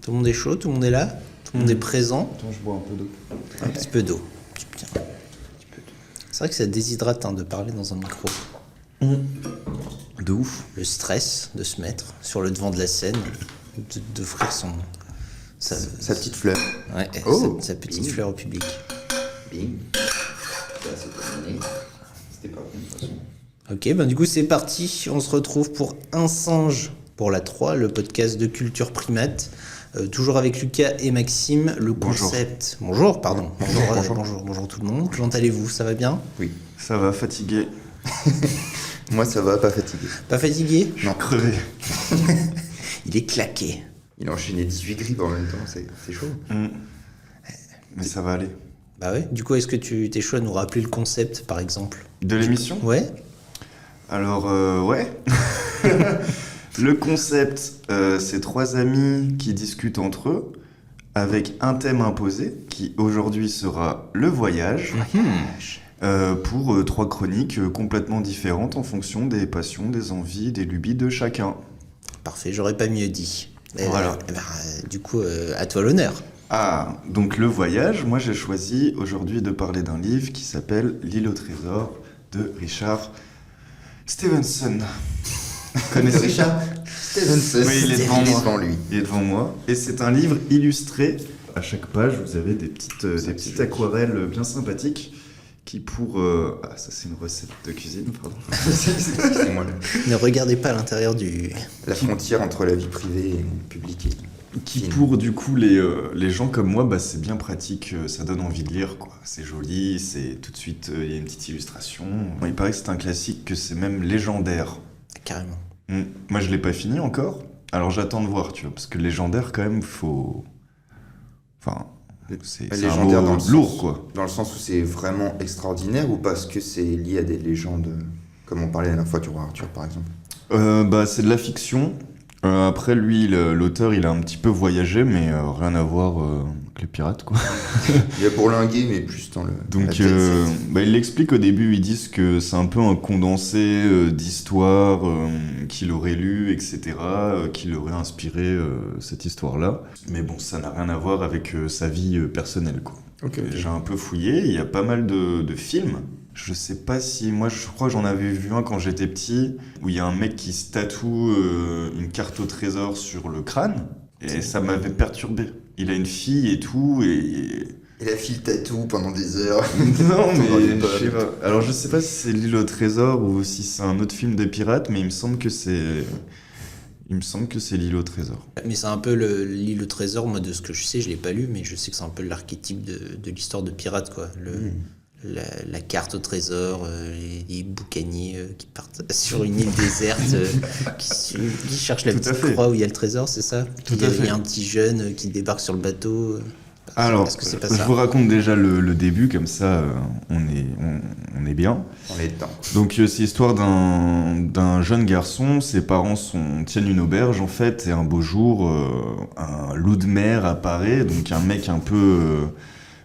Tout le monde est chaud, tout le monde est là, tout le monde est présent. Attends, je bois un peu d'eau. Un petit peu d'eau. Bien. C'est vrai que ça déshydrate de parler dans un micro. De ouf. Le stress de se mettre sur le devant de la scène, d'offrir sa petite fleur. Ouais, sa petite fleur au public. Bing. Ça, c'est terminé. C'était pas bon de toute façon. Ok, du coup c'est parti. On se retrouve pour Un singe pour la 3, le podcast de culture primate. Toujours avec Lucas et Maxime. Le concept. Bonjour, pardon. Bonjour tout le monde. Comment allez-vous? Ça va bien? Oui. Ça va, fatigué. Moi, ça va, pas fatigué. Pas fatigué? Non, crevé. Il est claqué. Il a enchaîné 18 grippes en même temps, c'est chaud. Mais ça va aller. Bah ouais. Du coup, est-ce que tu t'es chaud à nous rappeler le concept, par exemple? De l'émission ? Ouais. Alors, ouais. Le concept, c'est 3 amis qui discutent entre eux avec un thème imposé qui aujourd'hui sera le voyage. Pour 3 chroniques complètement différentes en fonction des passions, des envies, des lubies de chacun. Parfait, j'aurais pas mieux dit. Voilà. Du coup, à toi l'honneur. Ah, donc le voyage, moi j'ai choisi aujourd'hui de parler d'un livre qui s'appelle L'île au trésor de Richard Stevenson. Connaissez Richard Stevenson? Oui, il est devant lui. Il est devant moi. Et c'est un livre illustré. À chaque page, vous avez des petites aquarelles bien sympathiques qui pour... Ah, ça c'est une recette de cuisine, pardon. C'est moi. Ne regardez pas à l'intérieur du... La frontière entre la vie privée et publique. Qui pour du coup les gens comme moi, c'est bien pratique, ça donne envie de lire, quoi. C'est joli, c'est tout de suite, il y a une petite illustration. Il paraît que c'est un classique, que c'est même légendaire. Carrément. Moi je l'ai pas fini encore, alors j'attends de voir, tu vois, parce que légendaire quand même, faut... Enfin... C'est légendaire un mot dans lourd, quoi. Dans le sens où c'est vraiment extraordinaire ou parce que c'est lié à des légendes, comme on parlait la dernière fois du roi Arthur par exemple? C'est de la fiction. Après, lui, l'auteur, il a un petit peu voyagé, mais rien à voir avec les pirates, quoi. Il y a bourlingué, mais plus dans le... Donc, il l'explique au début, ils disent que c'est un peu un condensé d'histoires qu'il aurait lu, etc., qui l'aurait inspiré cette histoire-là. Mais bon, ça n'a rien à voir avec sa vie personnelle, quoi. Okay. J'ai un peu fouillé, il y a pas mal de films. Je sais pas si... Moi, je crois que j'en avais vu un quand j'étais petit, où il y a un mec qui se tatoue une carte au trésor sur le crâne, et ça m'avait perturbé. Il a une fille et tout, et... Et la fille tatoue pendant des heures. Non, mais je sais pas. Alors, je sais pas si c'est L'île au trésor ou si c'est un autre film des pirates, mais il me semble que c'est... L'île au trésor. Mais c'est un peu l'île au trésor, moi de ce que je sais, je l'ai pas lu, mais je sais que c'est un peu l'archétype de l'histoire de pirates, quoi. La carte au trésor, les boucaniers qui partent sur une île déserte, qui cherchent la petite croix où il y a le trésor, c'est ça? Il y a un petit jeune qui débarque sur le bateau. Alors, est-ce que c'est pas je ça? vous raconte déjà le début, comme ça on est bien. On est dedans. Donc c'est l'histoire d'un jeune garçon, ses parents tiennent une auberge en fait, et un beau jour, un loup de mer apparaît, donc un mec un peu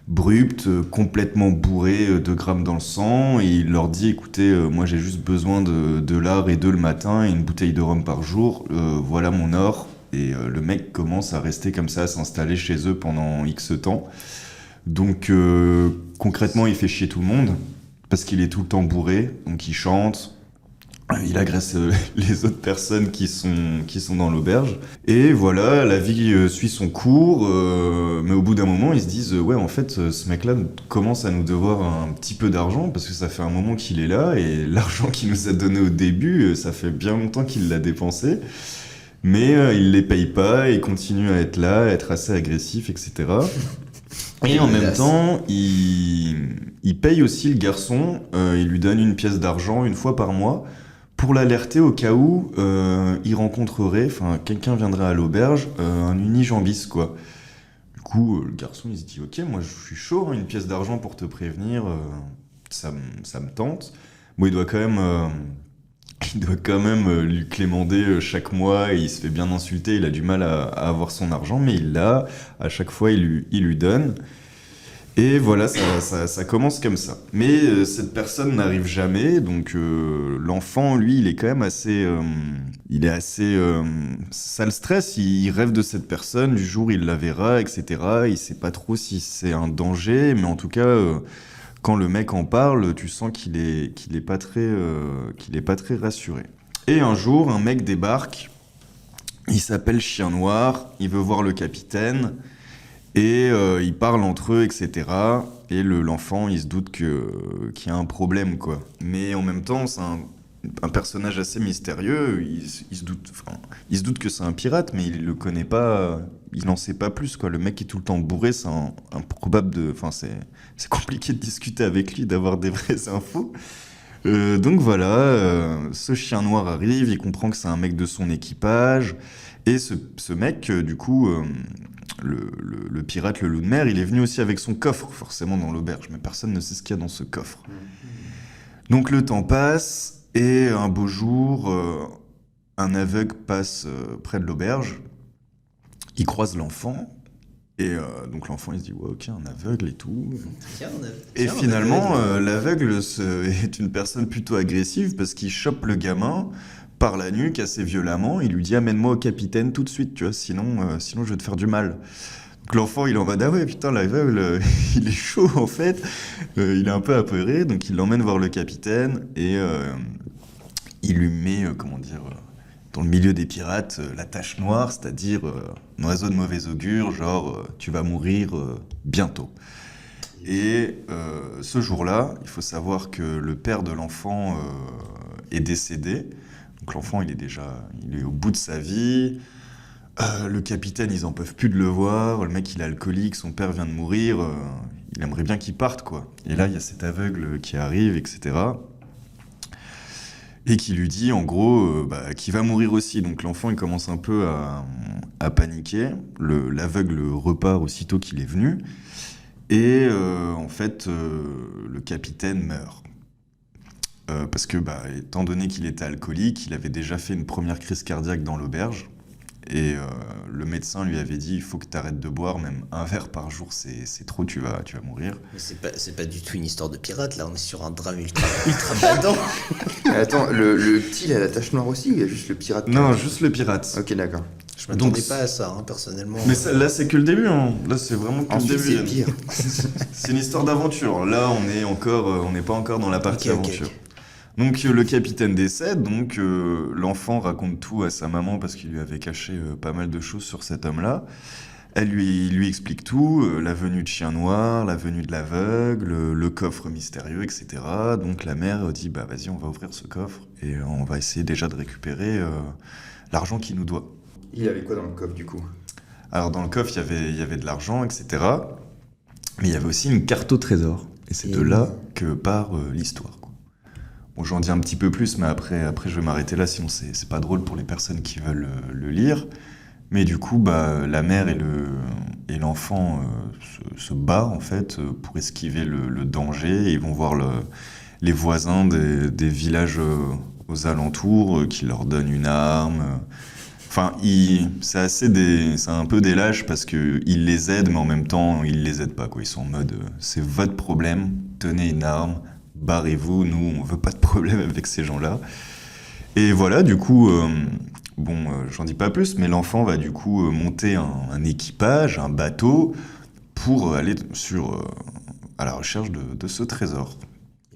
brut, complètement bourré, 2 grammes dans le sang, et il leur dit, écoutez, moi j'ai juste besoin de lard et d'œufs le matin, et une bouteille de rhum par jour, voilà mon or. Et le mec commence à rester comme ça, à s'installer chez eux pendant X temps. Donc concrètement, il fait chier tout le monde, parce qu'il est tout le temps bourré, donc il chante, il agresse les autres personnes qui sont dans l'auberge. Et voilà, la vie suit son cours, mais au bout d'un moment, ils se disent « Ouais, en fait, ce mec-là commence à nous devoir un petit peu d'argent, parce que ça fait un moment qu'il est là, et l'argent qu'il nous a donné au début, ça fait bien longtemps qu'il l'a dépensé. » Mais il les paye pas, il continue à être là, à être assez agressif, etc. Et en même temps, il paye aussi le garçon, il lui donne une pièce d'argent une fois par mois pour l'alerter au cas où il rencontrerait, enfin quelqu'un viendrait à l'auberge, un unijambiste, quoi. Du coup, le garçon il se dit « Ok, moi je suis chaud, une pièce d'argent pour te prévenir, ça me tente. » Bon, il doit quand même lui clémender chaque mois, et il se fait bien insulter, il a du mal à avoir son argent, mais il l'a, à chaque fois il lui donne. Et voilà, ça commence comme ça. Mais cette personne n'arrive jamais, donc l'enfant, lui, il est quand même ça le stresse, il rêve de cette personne, du jour il la verra, etc. Il sait pas trop si c'est un danger, mais en tout cas, quand le mec en parle, tu sens qu'il est pas très rassuré. Et un jour, un mec débarque, il s'appelle Chien Noir, il veut voir le capitaine, et ils parlent entre eux, etc. Et l'enfant, il se doute qu'il y a un problème, quoi. Mais en même temps, c'est un personnage assez mystérieux. Il se doute que c'est un pirate, mais il le connaît pas. Il n'en sait pas plus, quoi. Le mec qui est tout le temps bourré, c'est improbable de. Enfin, c'est compliqué de discuter avec lui, d'avoir des vraies infos. Donc voilà, ce chien noir arrive, il comprend que c'est un mec de son équipage. Et ce mec, du coup, le pirate, le loup de mer, il est venu aussi avec son coffre, forcément, dans l'auberge. Mais personne ne sait ce qu'il y a dans ce coffre. Donc le temps passe, et un beau jour, un aveugle passe près de l'auberge. Il croise l'enfant. Et donc l'enfant, il se dit, ouais, ok, un aveugle et tout. Et finalement, l'aveugle est une personne plutôt agressive parce qu'il chope le gamin par la nuque assez violemment. Il lui dit, amène-moi au capitaine tout de suite, tu vois, sinon je vais te faire du mal. Donc l'enfant, il en va, ah ouais, putain, l'aveugle, il est chaud en fait. Il est un peu apeuré, donc il l'emmène voir le capitaine et il lui met, dans le milieu des pirates, la tache noire, c'est-à-dire un oiseau de mauvais augure, genre tu vas mourir bientôt. Et ce jour-là, il faut savoir que le père de l'enfant est décédé. Donc l'enfant, il est au bout de sa vie. Le capitaine, ils en peuvent plus de le voir. Le mec, il est alcoolique, son père vient de mourir. Il aimerait bien qu'il parte, quoi. Et là, il y a cet aveugle qui arrive, etc. Et qui lui dit, en gros, qu'il va mourir aussi. Donc l'enfant, il commence un peu à paniquer. L'aveugle repart aussitôt qu'il est venu. Et en fait, le capitaine meurt. Parce que, étant donné qu'il était alcoolique, il avait déjà fait une première crise cardiaque dans l'auberge. Et le médecin lui avait dit, il faut que tu arrêtes de boire, même un verre par jour, c'est trop, tu vas mourir. Mais c'est pas du tout une histoire de pirate, là, on est sur un drame ultra badant. Attends, le petit, il a la tache noire aussi ou il y a juste le pirate? Non, juste le pirate. Ok, d'accord. Je m'attendais pas à ça, personnellement. Mais là, c'est que le début, hein. Là, c'est vraiment que Ensuite, le début. c'est pire. C'est une histoire d'aventure. Là, on n'est pas encore dans la partie aventure. Ok. Donc le capitaine décède, donc l'enfant raconte tout à sa maman parce qu'il lui avait caché pas mal de choses sur cet homme-là. Elle lui explique tout, la venue de Chien Noir, la venue de l'aveugle, le coffre mystérieux, etc. Donc la mère dit, vas-y, on va ouvrir ce coffre et on va essayer déjà de récupérer l'argent qu'il nous doit. Il y avait quoi dans le coffre du coup? Alors dans le coffre, il y avait de l'argent, etc. Mais il y avait aussi une carte au trésor. Et c'est de là que part l'histoire. Bon, j'en dis un petit peu plus, mais après je vais m'arrêter là, sinon c'est pas drôle pour les personnes qui veulent le lire. Mais du coup, la mère et l'enfant se barrent en fait pour esquiver le danger. Et ils vont voir les voisins des villages aux alentours qui leur donnent une arme. Enfin, c'est un peu des lâches parce qu'ils les aident, mais en même temps, ils les aident pas, quoi. Ils sont en mode, c'est votre problème, tenez une arme. Barrez-vous, nous on veut pas de problème avec ces gens-là. Et voilà, du coup, j'en dis pas plus, mais l'enfant va du coup monter un équipage, un bateau, pour aller à la recherche de ce trésor.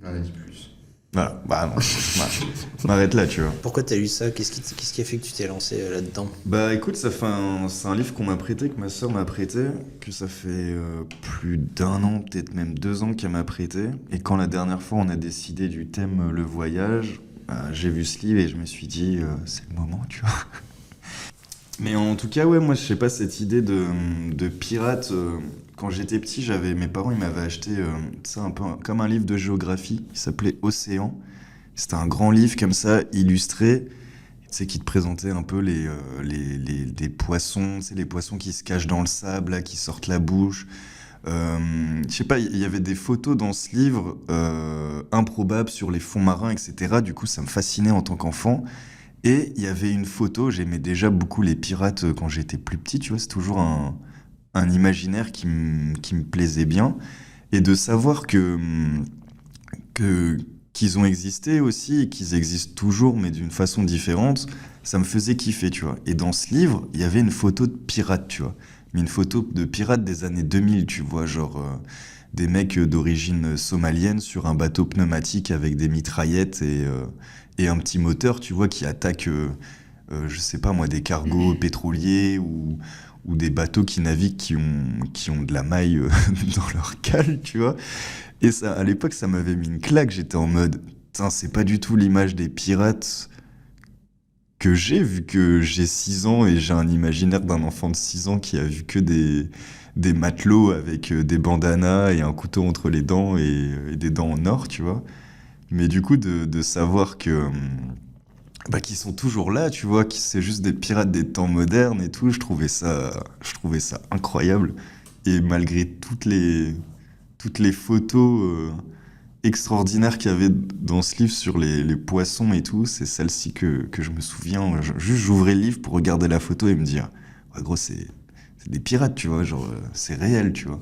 Il en a dit plus. Voilà, non, je m'arrête là, tu vois. Pourquoi t'as lu ça? Qu'est-ce qui a fait que tu t'es lancé là-dedans? Écoute, c'est un livre qu'on m'a prêté, que ma sœur m'a prêté, que ça fait plus d'1 an, peut-être même 2 ans qu'elle m'a prêté. Et quand la dernière fois on a décidé du thème le voyage, j'ai vu ce livre et je me suis dit, c'est le moment, tu vois. Mais en tout cas, ouais, moi je sais pas, cette idée de pirate, quand j'étais petit, mes parents ils m'avaient acheté ça un peu comme un livre de géographie, il s'appelait Océan. C'était un grand livre comme ça, illustré, tu sais, qui te présentait un peu les poissons, tu sais, les poissons qui se cachent dans le sable, là, qui sortent la bouche. Je sais pas, il y avait des photos dans ce livre improbables sur les fonds marins, etc. Du coup, ça me fascinait en tant qu'enfant. Et il y avait une photo, j'aimais déjà beaucoup les pirates quand j'étais plus petit, tu vois, c'est toujours un imaginaire qui me plaisait bien. Et de savoir que qu'ils ont existé aussi et qu'ils existent toujours, mais d'une façon différente, ça me faisait kiffer, tu vois. Et dans ce livre, il y avait une photo de pirate, tu vois. Mais une photo de pirate des années 2000, tu vois, genre des mecs d'origine somalienne sur un bateau pneumatique avec des mitraillettes et un petit moteur, tu vois, qui attaque, je sais pas moi, des cargos pétroliers ou des bateaux qui naviguent qui ont de la maille dans leur cale, tu vois. Et ça, à l'époque, ça m'avait mis une claque. J'étais en mode, putain, c'est pas du tout l'image des pirates que j'ai, vu que j'ai 6 ans et j'ai un imaginaire d'un enfant de 6 ans qui a vu que des matelots avec des bandanas et un couteau entre les dents et des dents en or, tu vois. Mais du coup, de savoir que bah, qu'ils sont toujours là, tu vois, que c'est juste des pirates des temps modernes et tout, je trouvais ça incroyable. Et malgré toutes les photos extraordinaires qu'il y avait dans ce livre sur les poissons et tout, c'est celle-ci que je me souviens. Juste, j'ouvrais le livre pour regarder la photo et me dire, ouais, gros, c'est des pirates, tu vois, genre, c'est réel, tu vois.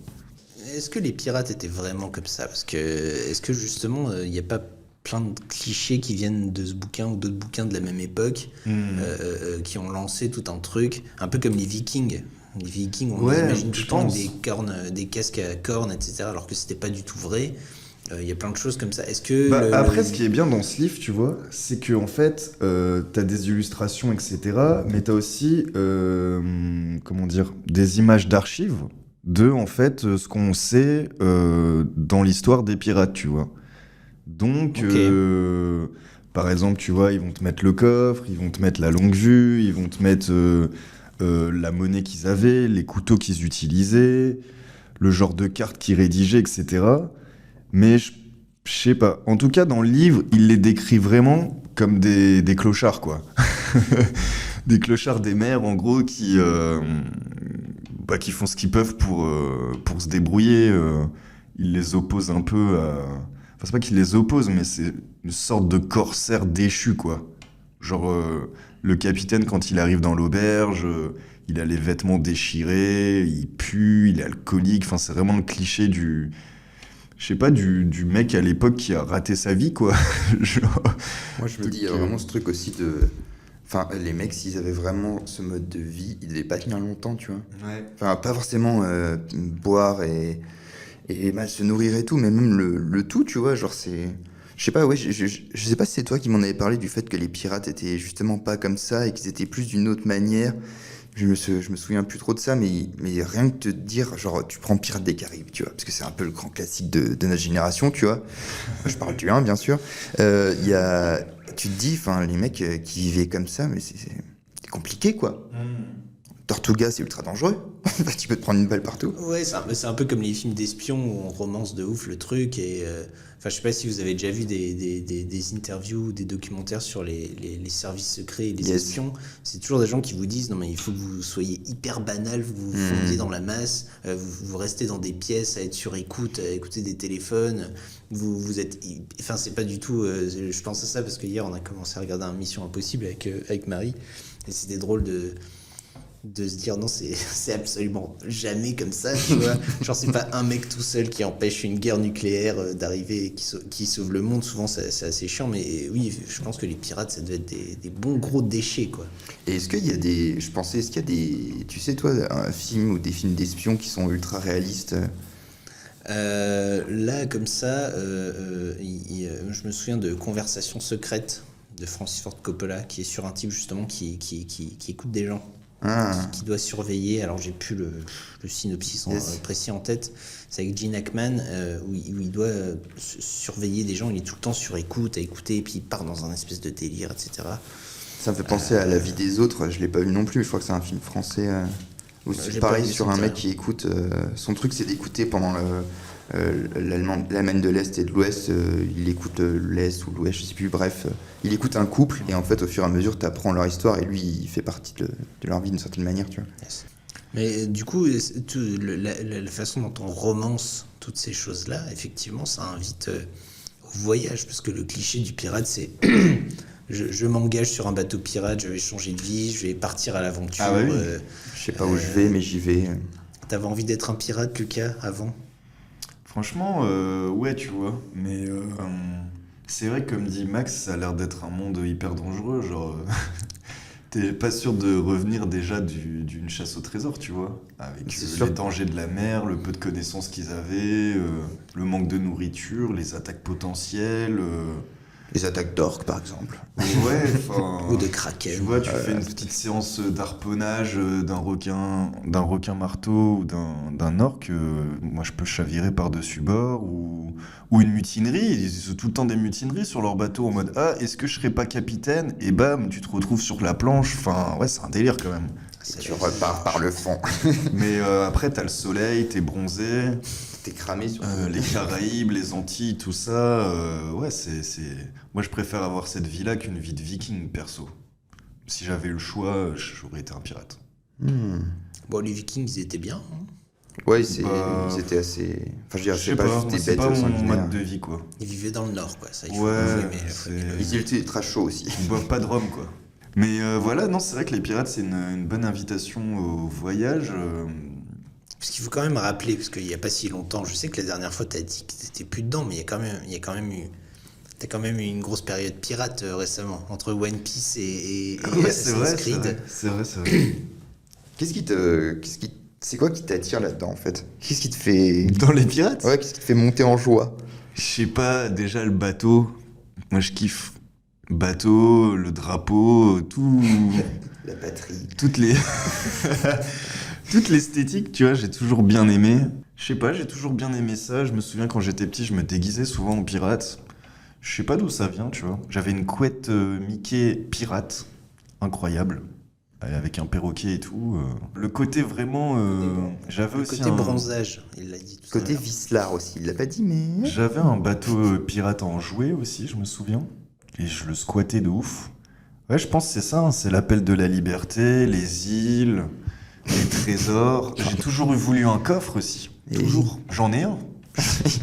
Est-ce que les pirates étaient vraiment comme ça? Parce que, est-ce que justement, il n'y a pas plein de clichés qui viennent de ce bouquin ou d'autres bouquins de la même époque qui ont lancé tout un truc, un peu comme les Vikings. Les Vikings, on Ouais, imagine tout je le temps pense. des cornes, des casques à cornes, etc., alors que c'était pas du tout vrai. Il y a plein de choses comme ça. Est-ce que Bah, après, ce qui est bien dans ce livre, tu vois, c'est que en fait, t'as des illustrations, etc., mais t'as aussi, comment dire, des images d'archives de, en fait, ce qu'on sait dans l'histoire des pirates, tu vois. Donc, Ok. par exemple, tu vois, ils vont te mettre le coffre, ils vont te mettre la longue vue, ils vont te mettre la monnaie qu'ils avaient, les couteaux qu'ils utilisaient, le genre de cartes qu'ils rédigeaient, etc. Mais je sais pas. En tout cas, dans le livre, il les décrit vraiment comme des clochards, quoi. Des clochards des mers, en gros, bah, qui font ce qu'ils peuvent pour se débrouiller. Ils les opposent un peu à... Enfin, c'est pas qu'ils les opposent, mais c'est une sorte de corsaire déchu, quoi. Genre, le capitaine, quand il arrive dans l'auberge, il a les vêtements déchirés, il pue, il est alcoolique. Enfin, c'est vraiment le cliché du... Je sais pas, du mec à l'époque qui a raté sa vie, quoi. Genre, Moi, je me dis, il y a vraiment ce truc aussi de. Enfin, les mecs, s'ils avaient vraiment ce mode de vie, ils devaient pas tenir longtemps, tu vois. ouais. Enfin, pas forcément boire et mal se nourrir et tout, mais même le tout, tu vois. Genre, c'est. Je sais pas, ouais, je sais pas si c'est toi qui m'en avais parlé du fait que les pirates étaient justement pas comme ça et qu'ils étaient plus d'une autre manière. Je me souviens plus trop de ça, mais rien que te dire, genre, tu prends Pirates des Caraïbes, tu vois, parce que c'est un peu le grand classique de notre génération, tu vois. Je parle du 1, bien sûr. Y a, tu te dis, enfin, les mecs qui vivaient comme ça, mais c'est compliqué, quoi. Tortuga, c'est ultra dangereux. Tu peux te prendre une balle partout. Ouais, c'est un peu comme les films d'espions où on romance de ouf le truc. Et enfin, je sais pas si vous avez déjà vu des interviews ou des documentaires sur les services secrets et les Yes. espions. C'est toujours des gens qui vous disent non, mais il faut que vous soyez hyper banal, vous vous fondiez dans la masse, vous restez dans des pièces à être sur écoute, à écouter des téléphones. Vous êtes. Enfin, c'est pas du tout. Je pense à ça parce que hier, on a commencé à regarder un Mission Impossible avec Marie. Et c'était drôle de se dire non, c'est absolument jamais comme ça, tu vois. Genre, c'est pas un mec tout seul qui empêche une guerre nucléaire d'arriver et qui sauve le monde. Souvent, c'est assez chiant, mais oui, je pense que les pirates, ça devait être des bons gros déchets, quoi. Et est-ce qu'il y a des. Je pensais, est-ce qu'il y a des. Tu sais, toi, un film ou des films d'espions qui sont ultra réalistes Là, comme ça, je me souviens de Conversations secrètes de Francis Ford Coppola, qui est sur un type justement qui écoute des gens. Ah, Qui doit surveiller, alors j'ai plus le synopsis Yes. précis en tête, c'est avec Gene Hackman où il doit surveiller des gens, il est tout le temps sur écoute, à écouter, et puis il part dans un espèce de délire, etc. ça me fait penser à La vie des autres. Je l'ai pas vu non plus, mais je crois que c'est un film français. Où c'est J'ai pareil pas vu, sur ça me un dit mec rien. qui écoute. Son truc, c'est d'écouter pendant l'Allemagne de l'Est et de l'Ouest. Il écoute l'Est ou l'Ouest, je sais plus. Bref, il écoute un couple et en fait, au fur et à mesure, tu apprends leur histoire et lui, il fait partie de leur vie d'une certaine manière, tu vois. Yes. Mais du coup, la façon dont on romance toutes ces choses-là, effectivement, ça invite au voyage, parce que le cliché du pirate, c'est je m'engage sur un bateau pirate, je vais changer de vie, je vais partir à l'aventure. Ah bah oui. Je sais pas où je vais, mais j'y vais. T'avais envie d'être un pirate, Lucas, avant? Franchement, ouais, tu vois. Mais c'est vrai que, comme dit Max, ça a l'air d'être un monde hyper dangereux. Genre, t'es pas sûr de revenir déjà d'une chasse au trésor, tu vois. Avec C'est sûr. les dangers de la mer, le peu de connaissances qu'ils avaient, le manque de nourriture, les attaques potentielles. Les attaques d'orques, par exemple. Ouais, enfin. Ou de Tu kraken. vois, tu fais une petite séance d'harponnage d'un requin marteau ou d'un orque, moi je peux chavirer par-dessus bord, ou une mutinerie, ils ont tout le temps des mutineries sur leur bateau en mode ah, est-ce que je serais pas capitaine? Et bam, tu te retrouves sur la planche, enfin ouais, c'est un délire quand même. Ça, Tu repars par le fond. Mais après, t'as le soleil, t'es bronzé, T'es cramé sur les Caraïbes, les Antilles, tout ça, ouais, moi je préfère avoir cette vie-là qu'une vie de viking, perso. Si j'avais eu le choix, j'aurais été un pirate. Hmm. Bon, les Vikings, ils étaient bien. Hein. Ouais, Bah, ils étaient assez. Enfin, je veux dire, Je c'est sais pas pas, juste moi des c'est bêtes pas mon sanguinaires. mode de vie quoi. Ils vivaient dans le nord, quoi. Ça, il faut, Ouais, faut aimer Ils étaient très chauds aussi. Ils boivent pas de rhum quoi. Mais voilà, non, c'est vrai que les pirates c'est une bonne invitation au voyage. Parce qu'il faut quand même rappeler, parce qu'il n'y a pas si longtemps, je sais que la dernière fois, tu as dit que t'étais plus dedans, mais il y a quand même eu. T'as quand même eu une grosse période pirate récemment, entre One Piece et Ouais, c'est vrai, Assassin's c'est Creed. vrai, c'est vrai, c'est vrai. C'est quoi qui t'attire là-dedans en fait? Qu'est-ce qui te fait. Dans les pirates, Ouais, qu'est-ce qui te fait monter en joie? je sais pas, déjà le bateau, moi je kiffe. Bateau, le drapeau, tout, La batterie. toutes les, toute l'esthétique, tu vois, j'ai toujours bien aimé. Je sais pas, j'ai toujours bien aimé ça. Je me souviens quand j'étais petit, je me déguisais souvent en pirate. Je sais pas d'où ça vient, tu vois. J'avais une couette Mickey pirate, incroyable, avec un perroquet et tout. Le côté vraiment, j'avais Le aussi côté un, bronzage, il l'a dit tout à Côté l'heure. Vislar aussi, il l'a pas dit, mais. j'avais un bateau pirate en jouet aussi, je me souviens, et je le squattais de ouf. Ouais, je pense que c'est ça, hein, c'est l'appel de la liberté, les îles, les trésors. J'ai toujours voulu un coffre aussi, Et- toujours. J'en ai un,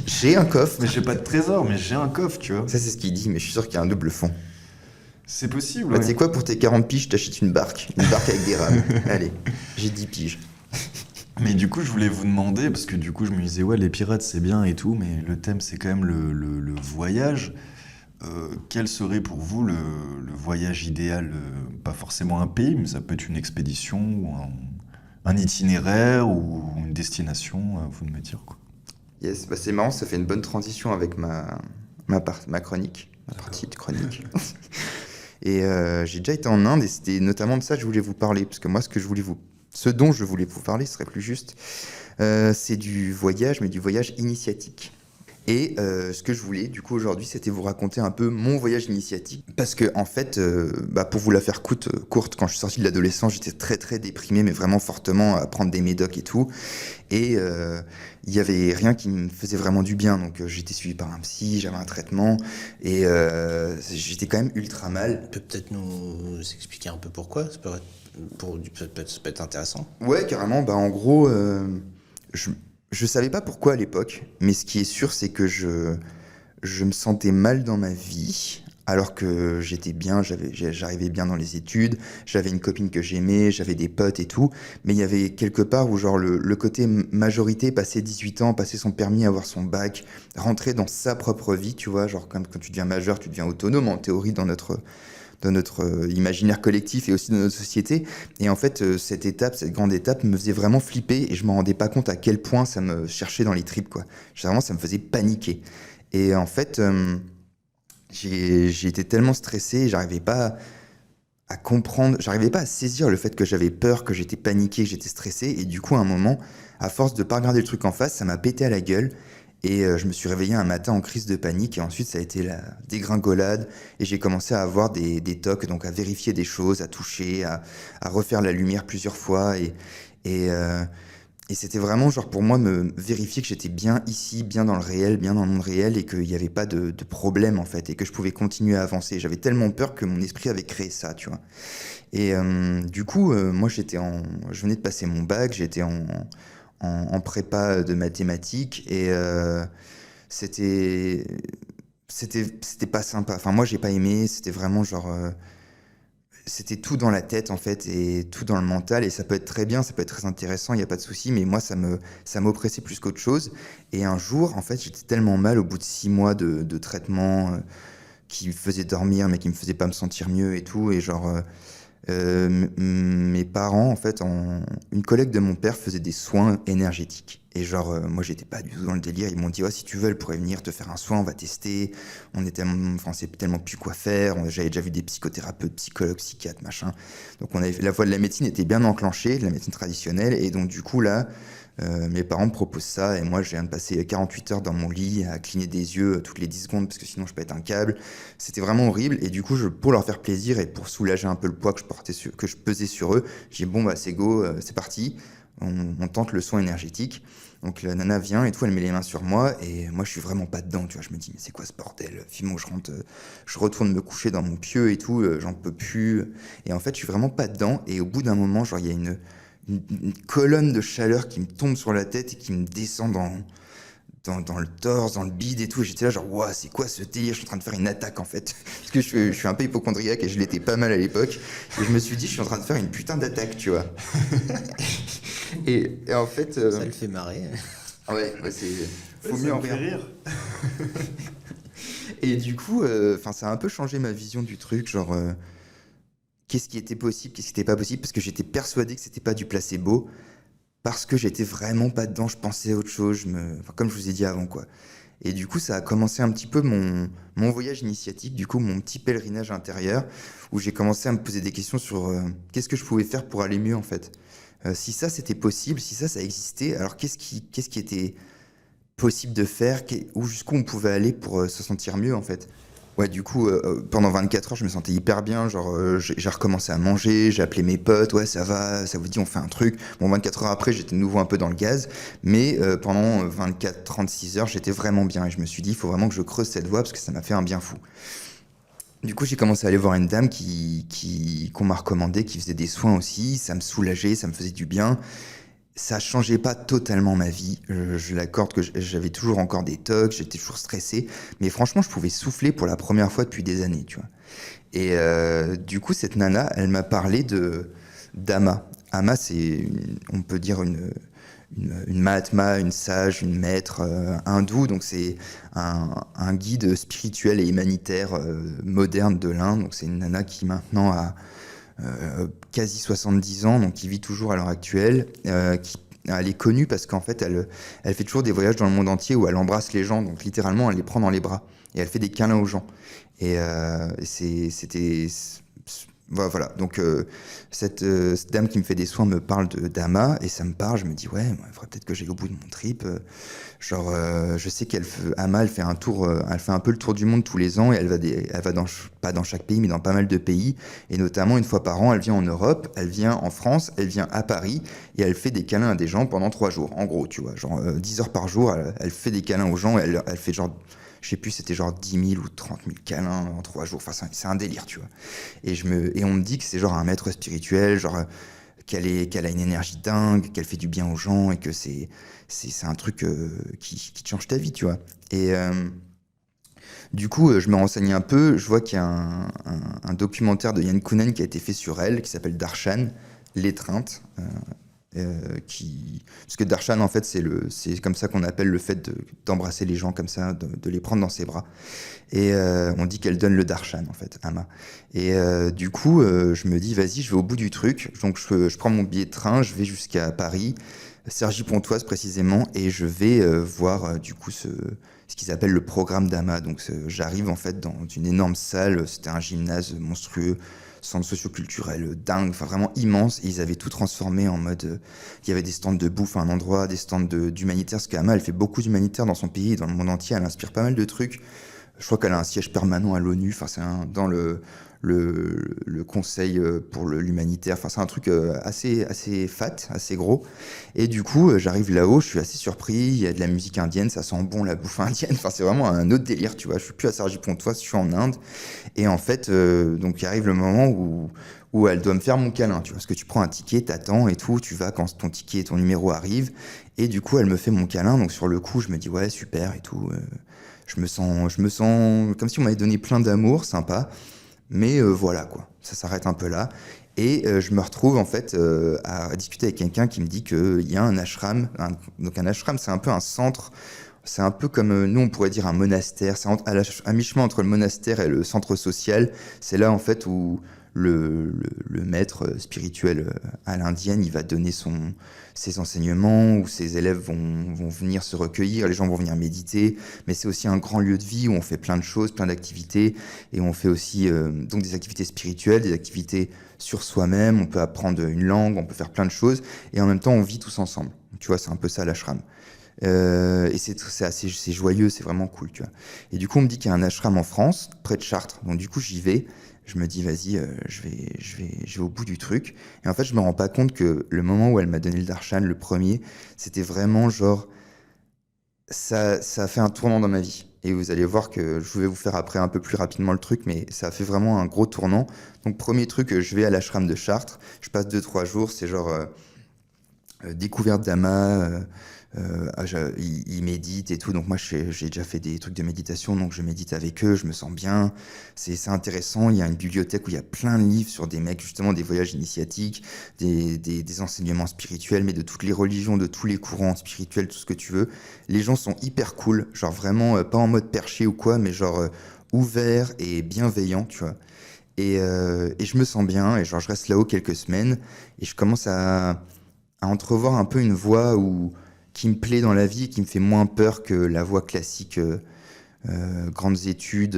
J'ai un coffre. mais j'ai pas de trésor, mais j'ai un coffre, tu vois. Ça, c'est ce qu'il dit, mais je suis sûr qu'il y a un double fond. C'est possible, Bah, ouais. tu sais quoi, pour tes 40 piges, t'achètes une barque. Une barque avec des rames. Allez, j'ai 10 piges. Mais du coup, je voulais vous demander, parce que du coup, je me disais, ouais, les pirates, c'est bien et tout, mais le thème, c'est quand même le voyage. Quel serait pour vous le voyage idéal? Pas forcément un pays, mais ça peut être une expédition, ou un itinéraire, ou une destination, à vous de me dire, quoi. Yes, bah c'est marrant, ça fait une bonne transition avec ma chronique, ma partie de chronique. Et j'ai déjà été en Inde et c'était notamment de ça que je voulais vous parler, parce que moi, ce dont je voulais vous parler, ce serait plus juste, c'est du voyage, mais du voyage initiatique. Et ce que je voulais, du coup, aujourd'hui, c'était vous raconter un peu mon voyage initiatique. Parce que, en fait, pour vous la faire courte, quand je suis sorti de l'adolescence, j'étais très, très déprimé, mais vraiment fortement, à prendre des médocs et tout. Et il y avait rien qui me faisait vraiment du bien. Donc, j'étais suivi par un psy, j'avais un traitement. Et j'étais quand même ultra mal. Tu peux peut-être nous expliquer un peu pourquoi? Ça peut être intéressant. Ouais, carrément. Bah, en gros, je savais pas pourquoi à l'époque, mais ce qui est sûr, c'est que je me sentais mal dans ma vie, alors que j'étais bien, j'arrivais bien dans les études, j'avais une copine que j'aimais, j'avais des potes et tout, mais il y avait quelque part où genre le côté majorité, passer 18 ans, passer son permis, avoir son bac, rentrer dans sa propre vie, tu vois, genre quand tu deviens majeur, tu deviens autonome en théorie dans notre imaginaire collectif et aussi dans notre société. Et en fait, cette grande étape me faisait vraiment flipper et je me rendais pas compte à quel point ça me cherchait dans les tripes, quoi. Vraiment, ça me faisait paniquer. Et en fait, j'ai été tellement stressé et j'arrivais pas à comprendre, j'arrivais pas à saisir le fait que j'avais peur, que j'étais paniqué, que j'étais stressé. Et du coup, à un moment, à force de pas regarder le truc en face, ça m'a pété à la gueule. Et je me suis réveillé un matin en crise de panique et ensuite ça a été la dégringolade et j'ai commencé à avoir des tocs, donc à vérifier des choses, à toucher, à refaire la lumière plusieurs fois et, euh, et c'était vraiment genre pour moi me vérifier que j'étais bien ici, bien dans le réel, bien dans le monde réel et qu'il n'y avait pas de problème en fait et que je pouvais continuer à avancer. J'avais tellement peur que mon esprit avait créé ça, tu vois. Et du coup, moi je venais de passer mon bac, j'étais en prépa de mathématiques et c'était pas sympa. Enfin moi j'ai pas aimé, c'était vraiment genre c'était tout dans la tête en fait et tout dans le mental et ça peut être très bien, ça peut être très intéressant, il y a pas de souci, mais moi ça m'oppressait plus qu'autre chose. Et un jour, en fait, j'étais tellement mal au bout de 6 mois de traitement qui me faisait dormir mais qui me faisait pas me sentir mieux et tout et genre mes parents, en fait, une collègue de mon père faisait des soins énergétiques. Et genre, moi, j'étais pas du tout dans le délire. Ils m'ont dit, ouais, si tu veux, elle pourrait venir te faire un soin, on va tester. On sait tellement plus quoi faire. J'avais déjà vu des psychothérapeutes, psychologues, psychiatres, machin. Donc, la voie de la médecine était bien enclenchée, de la médecine traditionnelle. Et donc, du coup, là, mes parents me proposent ça. Et moi, je viens de passer 48 heures dans mon lit à cligner des yeux toutes les 10 secondes parce que sinon, je pète un câble. C'était vraiment horrible. Et du coup, pour leur faire plaisir et pour soulager un peu le poids que je pesais sur eux, j'ai dit, bon, bah, c'est go, c'est parti. On tente le soin énergétique. Donc la nana vient et tout, elle met les mains sur moi et moi je suis vraiment pas dedans, tu vois. Je me dis mais c'est quoi ce bordel? Vivement je rentre, je retourne me coucher dans mon pieu et tout, j'en peux plus. Et en fait je suis vraiment pas dedans et au bout d'un moment genre il y a une colonne de chaleur qui me tombe sur la tête et qui me descend dans le torse, dans le bide et tout. Et j'étais là genre ouah c'est quoi ce délire? Je suis en train de faire une attaque en fait. Parce que je suis un peu hypochondriaque et je l'étais pas mal à l'époque. Et je me suis dit je suis en train de faire une putain d'attaque, tu vois. Et en fait... Ça le fait marrer. Ouais, c'est... Faut mieux en rire. Et du coup, ça a un peu changé ma vision du truc, genre... qu'est-ce qui était possible, qu'est-ce qui n'était pas possible, parce que j'étais persuadé que c'était pas du placebo, parce que j'étais vraiment pas dedans, je pensais à autre chose, comme je vous ai dit avant, quoi. Et du coup, ça a commencé un petit peu mon voyage initiatique, du coup, mon petit pèlerinage intérieur, où j'ai commencé à me poser des questions sur qu'est-ce que je pouvais faire pour aller mieux, en fait. Si ça c'était possible, si ça existait, alors qu'est-ce qui était possible de faire, ou jusqu'où on pouvait aller pour se sentir mieux en fait. Ouais, du coup, pendant 24 heures, je me sentais hyper bien, genre j'ai recommencé à manger, j'ai appelé mes potes, ouais ça va, ça vous dit on fait un truc. Bon, 24 heures après, j'étais de nouveau un peu dans le gaz, mais pendant 24-36 heures, j'étais vraiment bien et je me suis dit, il faut vraiment que je creuse cette voie parce que ça m'a fait un bien fou. Du coup, j'ai commencé à aller voir une dame qu'on m'a recommandé, qui faisait des soins aussi. Ça me soulageait, ça me faisait du bien. Ça changeait pas totalement ma vie. Je l'accorde que j'avais toujours encore des tocs, j'étais toujours stressé. Mais franchement, je pouvais souffler pour la première fois depuis des années, tu vois. Et du coup, cette nana, elle m'a parlé d'Ama. Ama, c'est, on peut dire, une Mahatma, une sage, une maître hindoue, donc c'est un guide spirituel et humanitaire moderne de l'Inde. Donc c'est une nana qui maintenant a quasi 70 ans, donc qui vit toujours à l'heure actuelle. Elle est connue parce qu'en fait elle fait toujours des voyages dans le monde entier où elle embrasse les gens, donc littéralement elle les prend dans les bras et elle fait des câlins aux gens. Et voilà, donc cette dame qui me fait des soins me parle d'Ama et ça me parle, je me dis ouais, il faudrait peut-être que j'aille au bout de mon trip. Je sais Ama, elle fait un tour, elle fait un peu le tour du monde tous les ans et elle va pas dans chaque pays mais dans pas mal de pays et notamment une fois par an, elle vient en Europe, elle vient en France, elle vient à Paris et elle fait des câlins à des gens pendant 3 jours, en gros, tu vois, genre 10 heures par jour, elle fait des câlins aux gens, elle fait genre je sais plus, c'était genre 10 000 ou 30 000 câlins en 3 jours. Enfin, c'est un délire, tu vois. Et on me dit que c'est genre un maître spirituel, genre qu'elle a une énergie dingue, qu'elle fait du bien aux gens et que c'est un truc qui te change ta vie, tu vois. Et du coup, je me renseigne un peu. Je vois qu'il y a un documentaire de Yann Kounen qui a été fait sur elle, qui s'appelle Darshan, l'étreinte. Parce que Darshan en fait c'est comme ça qu'on appelle le fait d'embrasser les gens comme ça, de les prendre dans ses bras et on dit qu'elle donne le darshan en fait, Ama. Et du coup je me dis vas-y, je vais au bout du truc, donc je prends mon billet de train, je vais jusqu'à Paris, Cergy-Pontoise précisément, et je vais voir du coup ce qu'ils appellent le programme d'Ama. Donc j'arrive en fait dans une énorme salle, c'était un gymnase monstrueux, centre socioculturel dingue, enfin vraiment immense, et ils avaient tout transformé en mode, il y avait des stands de bouffe à un endroit, des stands d'humanitaire, parce qu'Ama elle fait beaucoup d'humanitaire dans son pays et dans le monde entier, elle inspire pas mal de trucs. Je crois qu'elle a un siège permanent à l'ONU, enfin c'est dans le conseil pour l'humanitaire, enfin c'est un truc assez fat, assez gros. Et du coup j'arrive là-haut, je suis assez surpris, il y a de la musique indienne, ça sent bon la bouffe indienne, enfin c'est vraiment un autre délire, tu vois. Je suis plus à Cergy-Pontoise, je suis en Inde. Et en fait donc il arrive le moment où elle doit me faire mon câlin, tu vois, parce que tu prends un ticket, t'attends et tout, tu vas quand ton ticket et ton numéro arrivent, et du coup elle me fait mon câlin. Donc sur le coup je me dis ouais super et tout, je me sens comme si on m'avait donné plein d'amour, sympa. Mais voilà, quoi. Ça s'arrête un peu là. Et je me retrouve en fait à discuter avec quelqu'un qui me dit qu'il y a un ashram. Donc un ashram, c'est un peu un centre. C'est un peu comme nous, on pourrait dire un monastère. C'est à mi-chemin entre le monastère et le centre social. C'est là en fait où le maître spirituel à l'indienne, il va donner ses enseignements, où ses élèves vont venir se recueillir, les gens vont venir méditer. Mais c'est aussi un grand lieu de vie où on fait plein de choses, plein d'activités. Et on fait aussi donc des activités spirituelles, des activités sur soi-même. On peut apprendre une langue, on peut faire plein de choses. Et en même temps, on vit tous ensemble. Tu vois, c'est un peu ça l'ashram. Et c'est joyeux, c'est vraiment cool, tu vois. Et du coup, on me dit qu'il y a un ashram en France, près de Chartres. Donc du coup, j'y vais. Je me dis, vas-y, je vais au bout du truc. Et en fait, je me rends pas compte que le moment où elle m'a donné le darshan, le premier, c'était vraiment genre, ça a fait un tournant dans ma vie. Et vous allez voir que je vais vous faire après un peu plus rapidement le truc, mais ça a fait vraiment un gros tournant. Donc premier truc, je vais à l'ashram de Chartres. Je passe 2-3 jours, c'est genre découverte d'Ama. Ils méditent et tout, donc moi j'ai déjà fait des trucs de méditation, donc je médite avec eux, je me sens bien, c'est intéressant. Il y a une bibliothèque où il y a plein de livres sur des mecs, justement des voyages initiatiques, des enseignements spirituels, mais de toutes les religions, de tous les courants spirituels, tout ce que tu veux. Les gens sont hyper cool, genre vraiment pas en mode perché ou quoi, mais genre ouverts et bienveillants, tu vois. Et je me sens bien, et genre je reste là-haut quelques semaines, et je commence à entrevoir un peu une voie qui me plaît dans la vie et qui me fait moins peur que la voie classique, grandes études,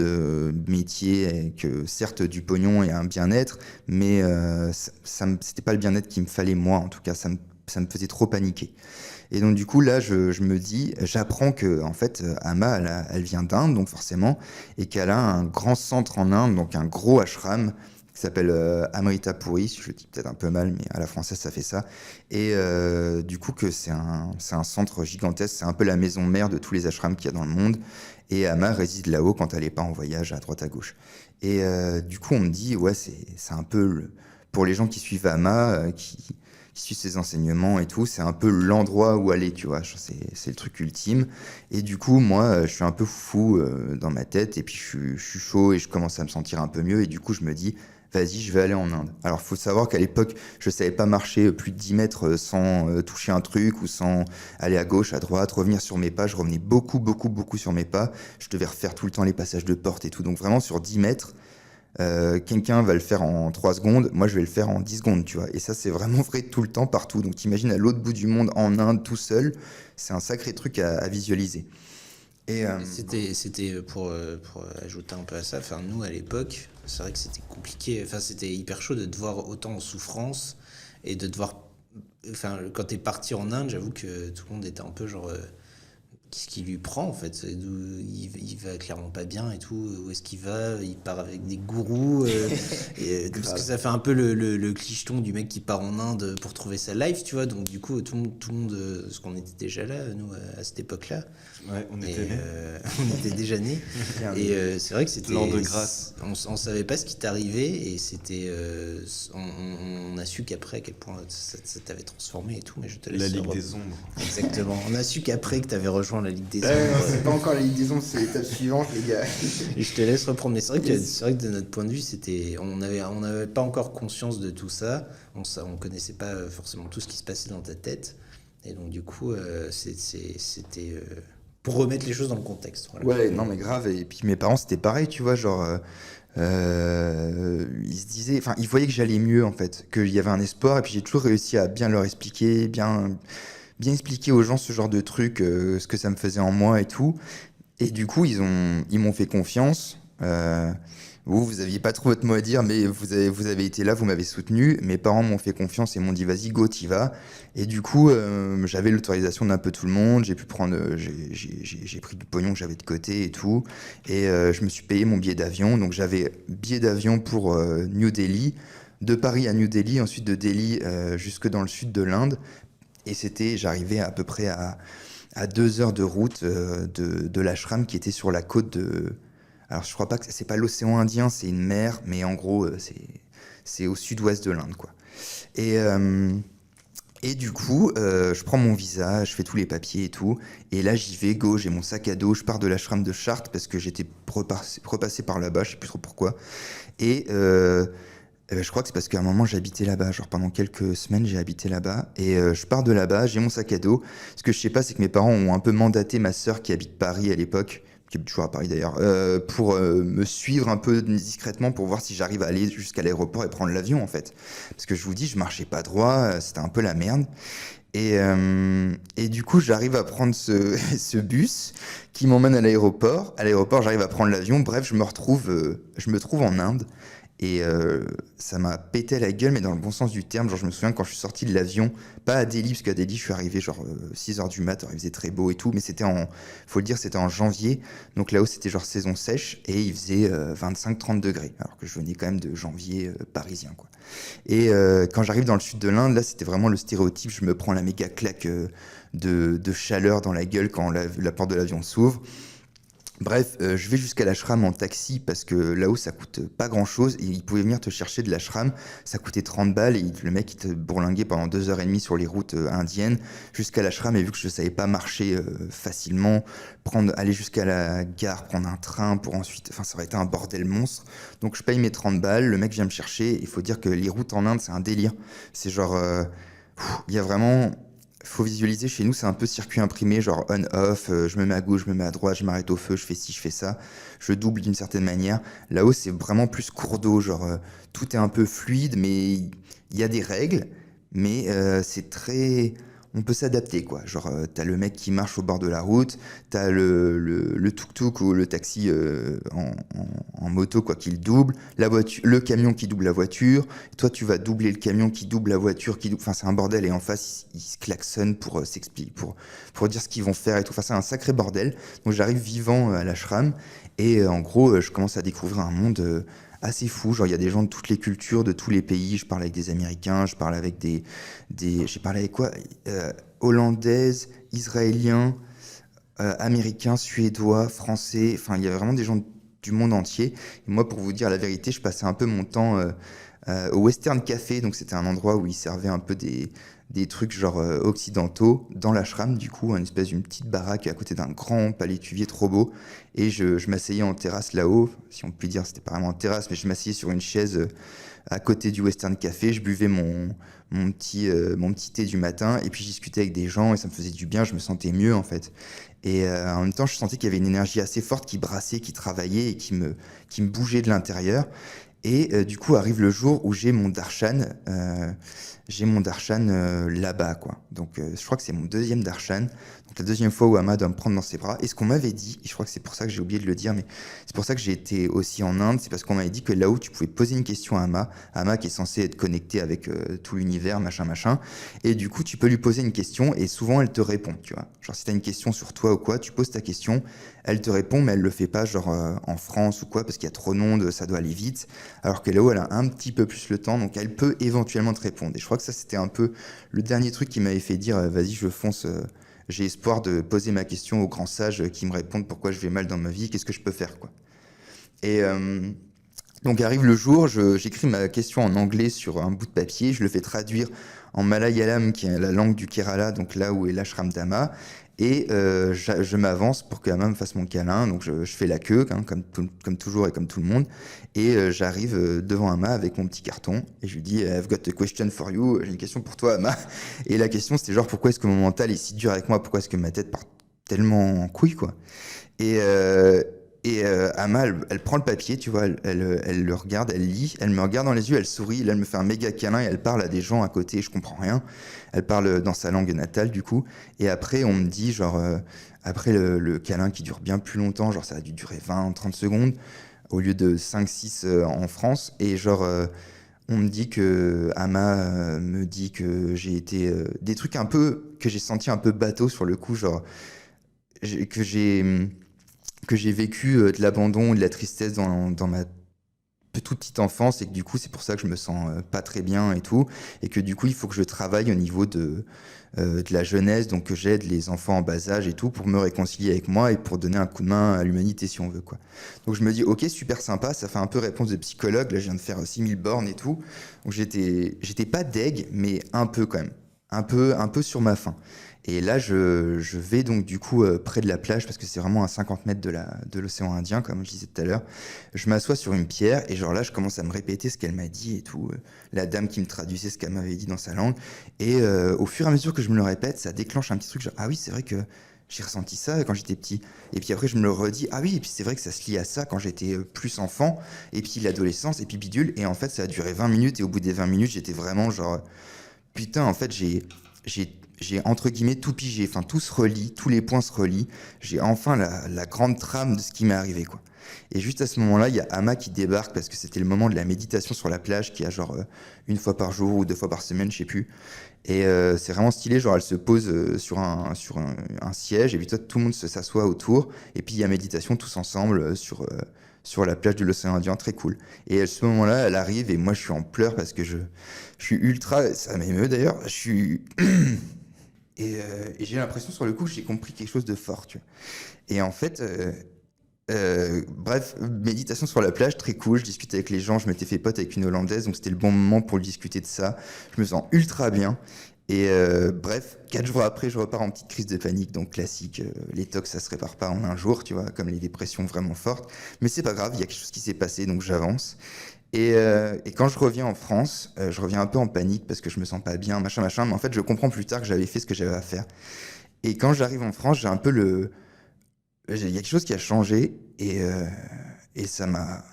métier, avec certes du pognon et un bien-être, mais c'était pas le bien-être qu'il me fallait moi, en tout cas, ça me faisait trop paniquer. Et donc du coup là, je me dis, j'apprends que en fait, Amma, elle vient d'Inde, donc forcément, et qu'elle a un grand centre en Inde, donc un gros ashram qui s'appelle Amrita Puri, si je le dis peut-être un peu mal, mais à la française ça fait ça. Et du coup que c'est un centre gigantesque, c'est un peu la maison mère de tous les ashrams qu'il y a dans le monde. Et Amma réside là-haut quand elle n'est pas en voyage à droite à gauche. Et du coup on me dit, ouais, c'est un peu pour les gens qui suivent Amma, qui suivent ses enseignements et tout, c'est un peu l'endroit où aller, tu vois, c'est le truc ultime. Et du coup, moi, je suis un peu fou dans ma tête, et puis je suis chaud, et je commence à me sentir un peu mieux, et du coup, je me dis, vas-y, je vais aller en Inde. Alors, faut savoir qu'à l'époque, je savais pas marcher plus de 10 mètres sans toucher un truc, ou sans aller à gauche, à droite, revenir sur mes pas. Je revenais beaucoup, beaucoup, beaucoup sur mes pas. Je devais refaire tout le temps les passages de porte et tout. Donc vraiment, sur 10 mètres, quelqu'un va le faire en 3 secondes, moi je vais le faire en 10 secondes, tu vois. Et ça, c'est vraiment vrai tout le temps, partout. Donc t'imagines à l'autre bout du monde, en Inde, tout seul, c'est un sacré truc à visualiser. Et C'était pour ajouter un peu à ça, enfin nous à l'époque, c'est vrai que c'était compliqué, enfin c'était hyper chaud de te voir autant en souffrance et de te voir, enfin quand t'es parti en Inde, j'avoue que tout le monde était un peu genre, qu'est-ce qui lui prend en fait? Il va clairement pas bien et tout. Où est-ce qu'il va? Il part avec des gourous. Parce que ça fait un peu le clicheton du mec qui part en Inde pour trouver sa life, tu vois. Donc du coup, tout le monde, parce qu'on était déjà là, nous, à cette époque-là. Ouais, on Et, était nés. on était déjà nés. Et c'est vrai que c'était. L'an de grâce. On savait pas ce qui t'arrivait et c'était. On a su qu'après, à quel point ça t'avait transformé et tout. Mais je te laisse. La Ligue des Ombres. Exactement. On a su qu'après que t'avais rejoint la Ligue des Ombres. non, c'est pas encore la Ligue des Ombres, c'est l'étape suivante, les gars. Et je te laisse reprendre. Mais c'est vrai que de notre point de vue, on n'avait pas encore conscience de tout ça. On connaissait pas forcément tout ce qui se passait dans ta tête. Et donc du coup, c'était pour remettre les choses dans le contexte. Voilà. Ouais, non mais grave. Et puis mes parents, c'était pareil, tu vois, genre ils se disaient, enfin, ils voyaient que j'allais mieux en fait, qu'il y avait un espoir. Et puis j'ai toujours réussi à bien leur expliquer, bien expliquer aux gens ce genre de truc, ce que ça me faisait en moi et tout. Et du coup, ils m'ont fait confiance. Vous aviez pas trop votre mot à dire, mais vous avez été là, vous m'avez soutenu. Mes parents m'ont fait confiance et m'ont dit, vas-y, go, t'y vas. Et du coup, j'avais l'autorisation d'un peu tout le monde. J'ai pu prendre, j'ai pris du pognon que j'avais de côté et tout. Et je me suis payé mon billet d'avion. Donc j'avais billet d'avion pour New Delhi, de Paris à New Delhi, ensuite de Delhi jusque dans le sud de l'Inde. Et j'arrivais à peu près à 2 heures de route de l'ashram qui était sur la côte de... Alors je crois pas que c'est pas l'océan Indien, c'est une mer, mais en gros c'est au sud-ouest de l'Inde, quoi. Et Et du coup, je prends mon visa, je fais tous les papiers et tout. Et là, j'y vais, go, j'ai mon sac à dos, je pars de l'ashram de Chartres parce que j'étais repassé par là-bas, je sais plus trop pourquoi. Et je crois que c'est parce qu'à un moment, j'habitais là-bas. Genre pendant quelques semaines, j'ai habité là-bas. Et je pars de là-bas, j'ai mon sac à dos. Ce que je sais pas, c'est que mes parents ont un peu mandaté ma sœur qui habite Paris à l'époque, qui habite toujours à Paris d'ailleurs, pour me suivre un peu discrètement pour voir si j'arrive à aller jusqu'à l'aéroport et prendre l'avion en fait. Parce que je vous dis, je marchais pas droit, c'était un peu la merde. Et du coup, j'arrive à prendre ce bus qui m'emmène à l'aéroport. À l'aéroport, j'arrive à prendre l'avion. Bref, je me trouve en Inde. Et ça m'a pété la gueule, mais dans le bon sens du terme. Genre, je me souviens quand je suis sorti de l'avion, pas à Delhi, parce qu'à Delhi, je suis arrivé genre 6 heures du mat, alors il faisait très beau et tout, mais faut le dire, c'était en janvier. Donc là-haut, c'était genre saison sèche, et il faisait 25-30 degrés, alors que je venais quand même de janvier parisien, quoi. Et quand j'arrive dans le sud de l'Inde, là, c'était vraiment le stéréotype. Je me prends la méga claque de chaleur dans la gueule quand la porte de l'avion s'ouvre. Bref, je vais jusqu'à l'ashram en taxi parce que là-haut ça coûte pas grand-chose et il pouvait venir te chercher de l'ashram, ça coûtait 30 balles et le mec il te bourlinguait pendant 2 heures et demie sur les routes indiennes jusqu'à l'ashram et vu que je savais pas marcher facilement, aller jusqu'à la gare, prendre un train pour ensuite, enfin ça aurait été un bordel monstre. Donc je paye mes 30 balles, le mec vient me chercher, il faut dire que les routes en Inde c'est un délire, c'est genre, il y a vraiment... Faut visualiser, chez nous, c'est un peu circuit imprimé, genre on-off, je me mets à gauche, je me mets à droite, je m'arrête au feu, je fais ci, je fais ça, je double d'une certaine manière. Là-haut, c'est vraiment plus cours d'eau, genre tout est un peu fluide, mais il y a des règles, mais c'est très... On peut s'adapter, quoi. Genre, t'as le mec qui marche au bord de la route, t'as le tuk-tuk ou le taxi en moto, quoi, qui le double, la voiture, le camion qui double la voiture, toi, tu vas doubler le camion qui double la voiture, enfin, c'est un bordel, et en face, ils se klaxonnent pour s'expliquer, pour dire ce qu'ils vont faire et tout. Enfin, c'est un sacré bordel. Donc, j'arrive vivant à l'ashram, et en gros, je commence à découvrir un monde assez fou. Genre, il y a des gens de toutes les cultures, de tous les pays. Je parle avec des Américains, je parle avec j'ai parlé avec quoi? Hollandaises, Israéliens, Américains, Suédois, Français. Enfin, il y a vraiment des gens du monde entier. Et moi, pour vous dire la vérité, je passais un peu mon temps au Western Café. Donc, c'était un endroit où ils servaient un peu des trucs genre occidentaux dans l'ashram, du coup, une espèce d'une petite baraque à côté d'un grand palétuvier trop beau. Et je m'asseyais en terrasse là-haut, si on peut dire, c'était pas vraiment en terrasse, mais je m'asseyais sur une chaise à côté du Western Café, je buvais mon petit thé du matin, et puis je discutais avec des gens, et ça me faisait du bien, je me sentais mieux en fait. Et en même temps, je sentais qu'il y avait une énergie assez forte qui brassait, qui travaillait et qui me bougeait de l'intérieur. Et du coup, arrive le jour où j'ai mon darshan là-bas, quoi. Donc, je crois que c'est mon deuxième darshan. Donc, la deuxième fois où Amma doit me prendre dans ses bras. Et ce qu'on m'avait dit, et je crois que c'est pour ça que j'ai oublié de le dire, mais c'est pour ça que j'ai été aussi en Inde, c'est parce qu'on m'avait dit que là-haut, tu pouvais poser une question à Amma. Amma qui est censée être connectée avec tout l'univers, machin, machin. Et du coup, tu peux lui poser une question et souvent, elle te répond, tu vois. Genre, si t'as une question sur toi ou quoi, tu poses ta question, elle te répond, mais elle le fait pas genre en France ou quoi, parce qu'il y a trop de monde, ça doit aller vite. Alors que là-haut, elle a un petit peu plus le temps, donc elle peut éventuellement te répondre. Et je crois que ça, c'était un peu le dernier truc qui m'avait fait dire, vas-y, je fonce, j'ai espoir de poser ma question aux grands sages qui me répondent pourquoi je vais mal dans ma vie, qu'est-ce que je peux faire, quoi. Et donc arrive le jour, j'écris ma question en anglais sur un bout de papier, je le fais traduire en malayalam, qui est la langue du Kerala, donc là où est l'ashram d'Ama, et je m'avance pour que Amma me fasse mon câlin, donc je fais la queue, hein, comme toujours et comme tout le monde, et j'arrive devant Amma avec mon petit carton, et je lui dis I've got a question for you, j'ai une question pour toi Amma, et la question c'était genre pourquoi est-ce que mon mental est si dur avec moi, pourquoi est-ce que ma tête part tellement en couille, quoi. Et, Amma, elle prend le papier, tu vois, elle le regarde, elle lit, elle me regarde dans les yeux, elle sourit, là elle me fait un méga câlin et elle parle à des gens à côté, je comprends rien. Elle parle dans sa langue natale du coup. Et après on me dit genre, après le câlin qui dure bien plus longtemps, genre ça a dû durer 20-30 secondes au lieu de 5-6 en France. Et genre on me dit que Amma me dit que j'ai été... des trucs un peu, que j'ai senti un peu bateau sur le coup, genre que j'ai vécu de l'abandon et de la tristesse dans ma toute petite enfance et que du coup c'est pour ça que je me sens pas très bien et tout et que du coup il faut que je travaille au niveau de la jeunesse, donc que j'aide les enfants en bas âge et tout pour me réconcilier avec moi et pour donner un coup de main à l'humanité si on veut, quoi. Donc je me dis ok, super sympa, ça fait un peu réponse de psychologue, là je viens de faire 6000 bornes et tout, donc j'étais pas deg mais un peu quand même. un peu sur ma faim. Et là, je vais donc du coup près de la plage parce que c'est vraiment à 50 mètres de l'océan Indien, comme je disais tout à l'heure. Je m'assois sur une pierre et genre là, je commence à me répéter ce qu'elle m'a dit et tout. La dame qui me traduisait ce qu'elle m'avait dit dans sa langue. Et au fur et à mesure que je me le répète, ça déclenche un petit truc genre, ah oui, c'est vrai que j'ai ressenti ça quand j'étais petit. Et puis après, je me le redis, ah oui, et puis c'est vrai que ça se lie à ça quand j'étais plus enfant. Et puis l'adolescence, et puis bidule. Et en fait, ça a duré 20 minutes. Et au bout des 20 minutes, j'étais vraiment genre, putain, en fait, j'ai entre guillemets tout pigé, enfin tout se relie, tous les points se relient. J'ai enfin la grande trame de ce qui m'est arrivé, quoi. Et juste à ce moment-là, il y a Ama qui débarque parce que c'était le moment de la méditation sur la plage qui a genre une fois par jour ou deux fois par semaine, je sais plus. Et c'est vraiment stylé, genre elle se pose un siège et puis toi tout le monde s'assoit autour et puis il y a méditation tous ensemble sur la plage de l'océan Indien, très cool. Et à ce moment-là, elle arrive et moi je suis en pleurs parce que je suis ultra, ça m'émeut d'ailleurs, je suis et j'ai l'impression sur le coup que j'ai compris quelque chose de fort, tu vois. Et en fait, bref, méditation sur la plage, très cool. Je discutais avec les gens, je m'étais fait pote avec une Hollandaise, donc c'était le bon moment pour discuter de ça. Je me sens ultra bien. Et bref, 4 jours après, je repars en petite crise de panique, donc classique. Les tocs, ça se répare pas en un jour, tu vois, comme les dépressions vraiment fortes. Mais c'est pas grave, il y a quelque chose qui s'est passé, donc j'avance. Et quand je reviens en France, je reviens un peu en panique parce que je me sens pas bien, machin, machin. Mais en fait, je comprends plus tard que j'avais fait ce que j'avais à faire. Et quand j'arrive en France, j'ai un peu il y a quelque chose qui a changé et ça m'a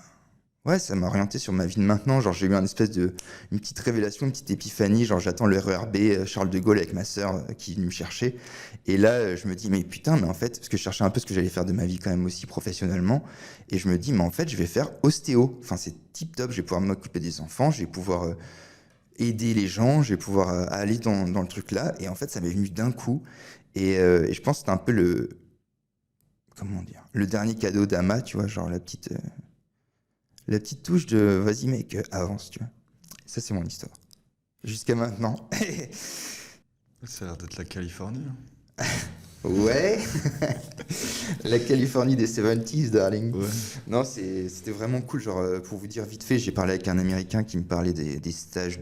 ouais, ça m'a orienté sur ma vie de maintenant. Genre, j'ai eu une petite révélation, une petite épiphanie. Genre, j'attends le RER B Charles de Gaulle avec ma sœur qui est venue me chercher. Et là, je me dis, mais putain, mais en fait, parce que je cherchais un peu ce que j'allais faire de ma vie quand même aussi professionnellement. Et je me dis, mais en fait, je vais faire ostéo. Enfin, c'est tip top. Je vais pouvoir m'occuper des enfants. Je vais pouvoir aider les gens. Je vais pouvoir aller dans le truc là. Et en fait, ça m'est venu d'un coup. Et je pense que c'était un peu comment dire, le dernier cadeau d'Ama, tu vois, genre la petite touche de vas-y mec, avance, tu vois. Ça, c'est mon histoire. Jusqu'à maintenant. Ça a l'air d'être la Californie, hein. Ouais. La Californie des 70s, darling. Ouais. Non, c'était vraiment cool. Genre, pour vous dire vite fait, j'ai parlé avec un Américain qui me parlait des stages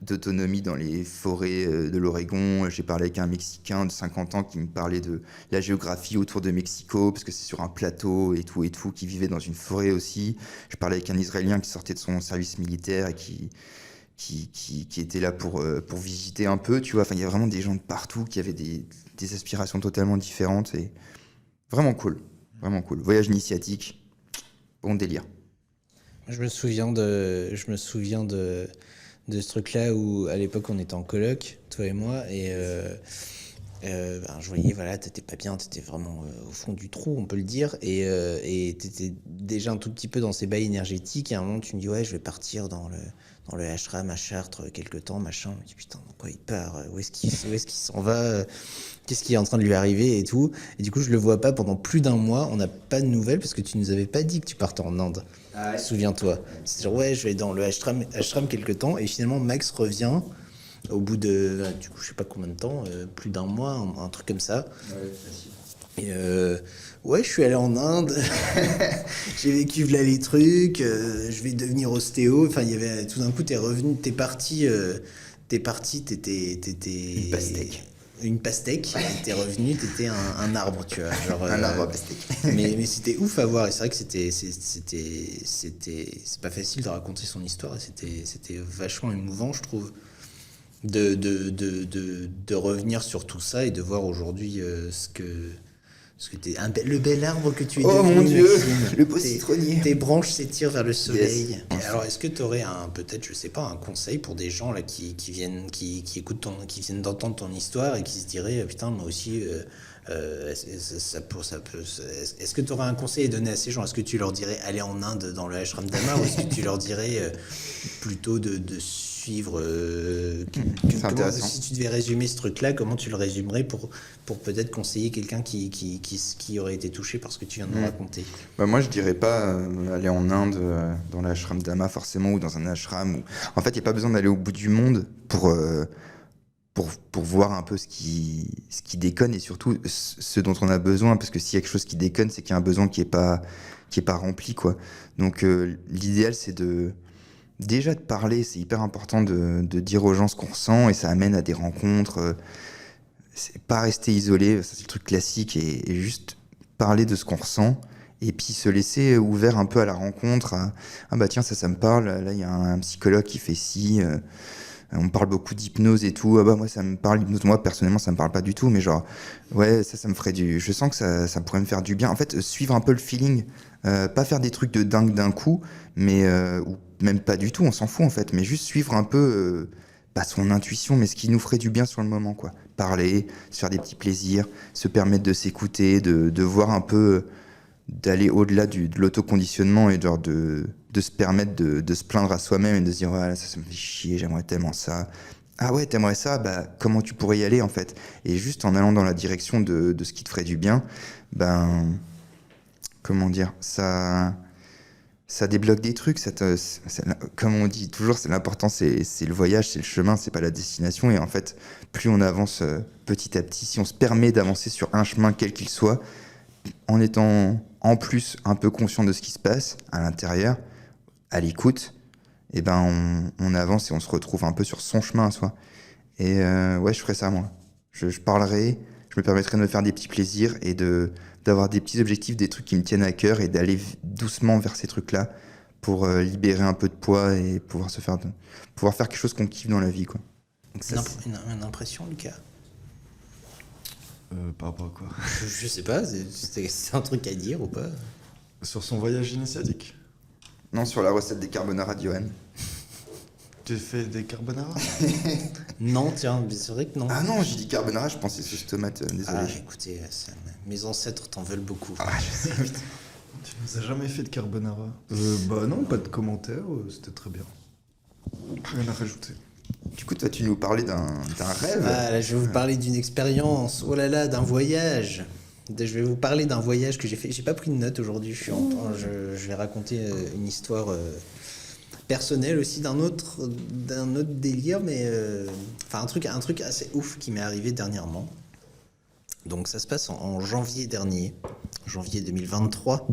d'autonomie dans les forêts de l'Oregon. J'ai parlé avec un Mexicain de 50 ans qui me parlait de la géographie autour de Mexico, parce que c'est sur un plateau et tout, qui vivait dans une forêt aussi. Je parlais avec un Israélien qui sortait de son service militaire et qui était là pour visiter un peu, tu vois. Enfin, il y a vraiment des gens de partout qui avaient des aspirations totalement différentes et vraiment cool. Vraiment cool. Voyage initiatique, bon délire. Je me souviens de ce truc-là où, à l'époque, on était en coloc, toi et moi, et ben, je voyais, voilà, t'étais pas bien, t'étais vraiment au fond du trou, on peut le dire, et t'étais déjà un tout petit peu dans ces bails énergétiques, et à un moment, tu me dis, ouais, je vais partir dans le ashram à Chartres quelque temps, machin. Je me dis, putain, dans quoi il part? Où est-ce qu'il s'en va? Qu'est-ce qui est en train de lui arriver et tout? Et du coup, je le vois pas pendant plus d'un mois. On n'a pas de nouvelles parce que tu nous avais pas dit que tu partais en Inde. Ah ouais. Souviens-toi. C'est genre, ouais, je vais dans le ashram quelque temps. Et finalement, Max revient au bout de, du coup, je sais pas combien de temps, plus d'un mois, un truc comme ça. Ouais, facile. Et ouais, je suis allé en Inde, j'ai vécu là les trucs, je vais devenir ostéo. Enfin, il y avait tout d'un coup, t'es revenu, t'étais Une pastèque. une pastèque, et t'es revenu, t'étais un arbre, tu vois. Genre, Un arbre à pastèque. mais c'était ouf à voir. Et c'est vrai que c'est pas facile de raconter son histoire. Et c'était vachement émouvant, je trouve, de revenir sur tout ça et de voir aujourd'hui ce que t'es le bel arbre que tu es Oh devenu, mon Dieu, Maxime. le beau citronnier. Tes branches s'étirent vers le soleil. Yes. Et alors, est-ce que tu aurais peut-être, je sais pas, un conseil pour des gens là qui écoutent qui viennent d'entendre ton histoire et qui se diraient, putain, moi aussi, est-ce que tu aurais un conseil à donner à ces gens? Est-ce que tu leur dirais aller en Inde dans le ashram d'Ama, ou est-ce que tu leur dirais plutôt de suivre C'est intéressant. si tu devais résumer ce truc-là, comment tu le résumerais pour peut-être conseiller quelqu'un qui aurait été touché par ce que tu viens de nous raconter? Bah, moi, je dirais pas aller en Inde, dans l'ashram d'Ama forcément, ou dans un ashram. En fait, il n'y a pas besoin d'aller au bout du monde pour voir un peu ce qui déconne et surtout ce dont on a besoin. Parce que s'il y a quelque chose qui déconne, c'est qu'il y a un besoin qui est pas rempli, quoi. Donc, l'idéal, c'est déjà de parler, c'est hyper important de dire aux gens ce qu'on ressent et ça amène à des rencontres. C'est pas rester isolé, ça c'est le truc classique et juste parler de ce qu'on ressent et puis se laisser ouvert un peu à la rencontre. Ah bah tiens, ça me parle, là il y a un psychologue qui fait ci. On me parle beaucoup d'hypnose et tout. Ah bah moi ça me parle l'hypnose. Moi personnellement ça me parle pas du tout, mais genre ouais ça me ferait du. Je sens que ça pourrait me faire du bien. En fait suivre un peu le feeling, pas faire des trucs de dingue d'un coup, mais ou même pas du tout. On s'en fout en fait, mais juste suivre un peu pas son intuition, mais ce qui nous ferait du bien sur le moment quoi. Parler, se faire des petits plaisirs, se permettre de s'écouter, de voir un peu d'aller au-delà de l'autoconditionnement et genre de se permettre de se plaindre à soi-même et de se dire voilà ça me fait chier, j'aimerais tellement ça. Ah ouais, t'aimerais ça, bah comment tu pourrais y aller en fait? Et juste en allant dans la direction de ce qui te ferait du bien, ben comment dire, ça débloque des trucs, comme on dit toujours, c'est l'important, c'est le voyage, c'est le chemin, c'est pas la destination. Et en fait, plus on avance petit à petit, si on se permet d'avancer sur un chemin quel qu'il soit, en étant en plus un peu conscient de ce qui se passe à l'intérieur, à l'écoute, et ben on avance et on se retrouve un peu sur son chemin à soi. Et ouais, je ferais ça moi. Je parlerai, je me permettrai de me faire des petits plaisirs et d'avoir des petits objectifs, des trucs qui me tiennent à cœur et d'aller doucement vers ces trucs-là pour libérer un peu de poids et pouvoir faire quelque chose qu'on kiffe dans la vie, quoi. Donc ça, Une impression, Lucas? Par rapport à quoi? Je sais pas, c'est un truc à dire ou pas? Sur son voyage initiatique. non, sur la recette des carbonara de Johan. Tu fais des carbonara? Non, tiens, c'est vrai que non. Ah non, j'ai dit carbonara, je pensais sauce tomate, désolé. Ah, écoutez, mes ancêtres t'en veulent beaucoup. Ah, je sais, putain. Tu nous as jamais fait de carbonara? Bah non, pas de commentaires, c'était très bien. Rien à rajouter. Du coup, toi, tu nous parlais d'un rêve. Ah, là, je vais vous parler d'une expérience, oh là là, d'un voyage. Je vais vous parler d'un voyage que j'ai fait. J'ai pas pris de notes aujourd'hui, je vais raconter une histoire personnelle aussi d'un autre délire, mais enfin un truc assez ouf qui m'est arrivé dernièrement. Donc ça se passe en janvier dernier, janvier 2023.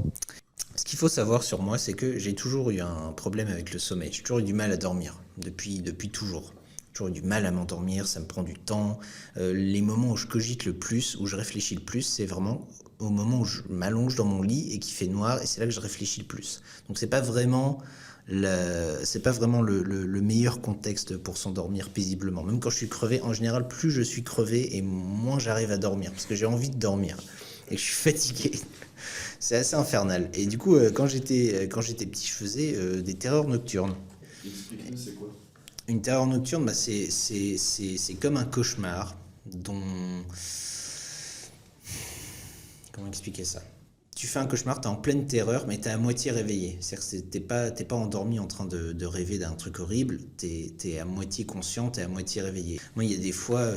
Ce qu'il faut savoir sur moi, c'est que j'ai toujours eu un problème avec le sommeil. J'ai toujours eu du mal à dormir, depuis toujours. J'ai toujours eu du mal à m'endormir, ça me prend du temps. Les moments où je cogite le plus, où je réfléchis le plus, c'est vraiment au moment où je m'allonge dans mon lit et qu'il fait noir, et c'est là que je réfléchis le plus. Donc c'est pas vraiment le meilleur contexte pour s'endormir paisiblement. Même quand je suis crevé, en général, plus je suis crevé et moins j'arrive à dormir, parce que j'ai envie de dormir et que je suis fatigué. C'est assez infernal. Et du coup, quand j'étais petit, je faisais des terreurs nocturnes. Explique-nous, c'est quoi? Une terreur nocturne, bah, c'est comme un cauchemar dont... Comment expliquer ça? Tu fais un cauchemar, t'es en pleine terreur, mais t'es à moitié réveillé. C'est-à-dire que t'es pas endormi en train de rêver d'un truc horrible, t'es à moitié conscient, t'es à moitié réveillé. Moi, il y a des fois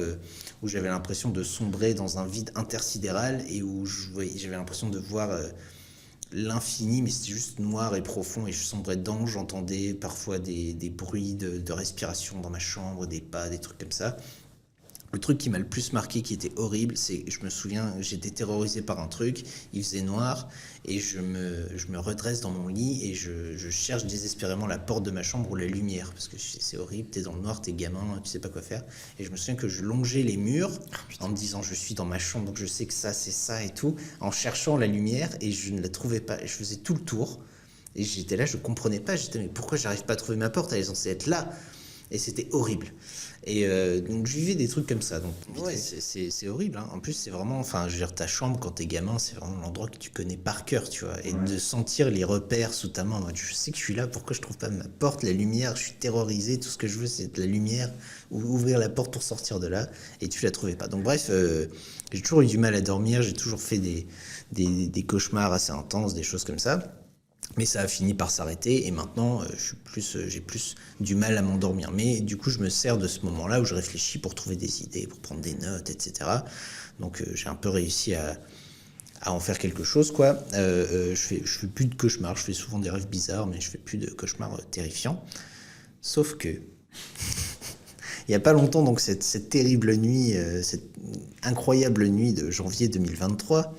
où j'avais l'impression de sombrer dans un vide intersidéral et où j'avais l'impression de voir l'infini, mais c'était juste noir et profond et je sombrais dedans. J'entendais parfois des bruits de respiration dans ma chambre, des pas, des trucs comme ça. Le truc qui m'a le plus marqué, qui était horrible, c'est, je me souviens, j'étais terrorisé par un truc, il faisait noir, et je me redresse dans mon lit, et je cherche désespérément la porte de ma chambre ou la lumière, parce que c'est horrible, t'es dans le noir, t'es gamin, tu sais pas quoi faire. Et je me souviens que je longeais les murs, en me disant, je suis dans ma chambre, donc je sais que ça, c'est ça et tout, en cherchant la lumière, et je ne la trouvais pas, et je faisais tout le tour, et j'étais là, je comprenais pas, j'étais, mais pourquoi j'arrive pas à trouver ma porte, elle est censée être là. Et c'était horrible. Et donc je vivais des trucs comme ça. Donc ouais, c'est horrible. Hein. En plus, c'est vraiment, enfin, je veux dire, ta chambre quand t'es gamin, c'est vraiment l'endroit que tu connais par cœur, tu vois. Et de sentir les repères sous ta main. Moi, je sais que je suis là. Pourquoi je trouve pas ma porte, la lumière? Je suis terrorisé. Tout ce que je veux, c'est de la lumière, ou ouvrir la porte pour sortir de là. Et tu la trouvais pas. Donc bref, j'ai toujours eu du mal à dormir. J'ai toujours fait des cauchemars assez intenses, des choses comme ça. Mais ça a fini par s'arrêter et maintenant j'ai plus du mal à m'endormir. Mais du coup je me sers de ce moment-là où je réfléchis pour trouver des idées, pour prendre des notes, etc. Donc j'ai un peu réussi à en faire quelque chose, quoi. Je fais plus de cauchemars, je fais souvent des rêves bizarres, mais je fais plus de cauchemars terrifiants. Sauf que il n'y a pas longtemps, donc cette terrible nuit, cette incroyable nuit de janvier 2023,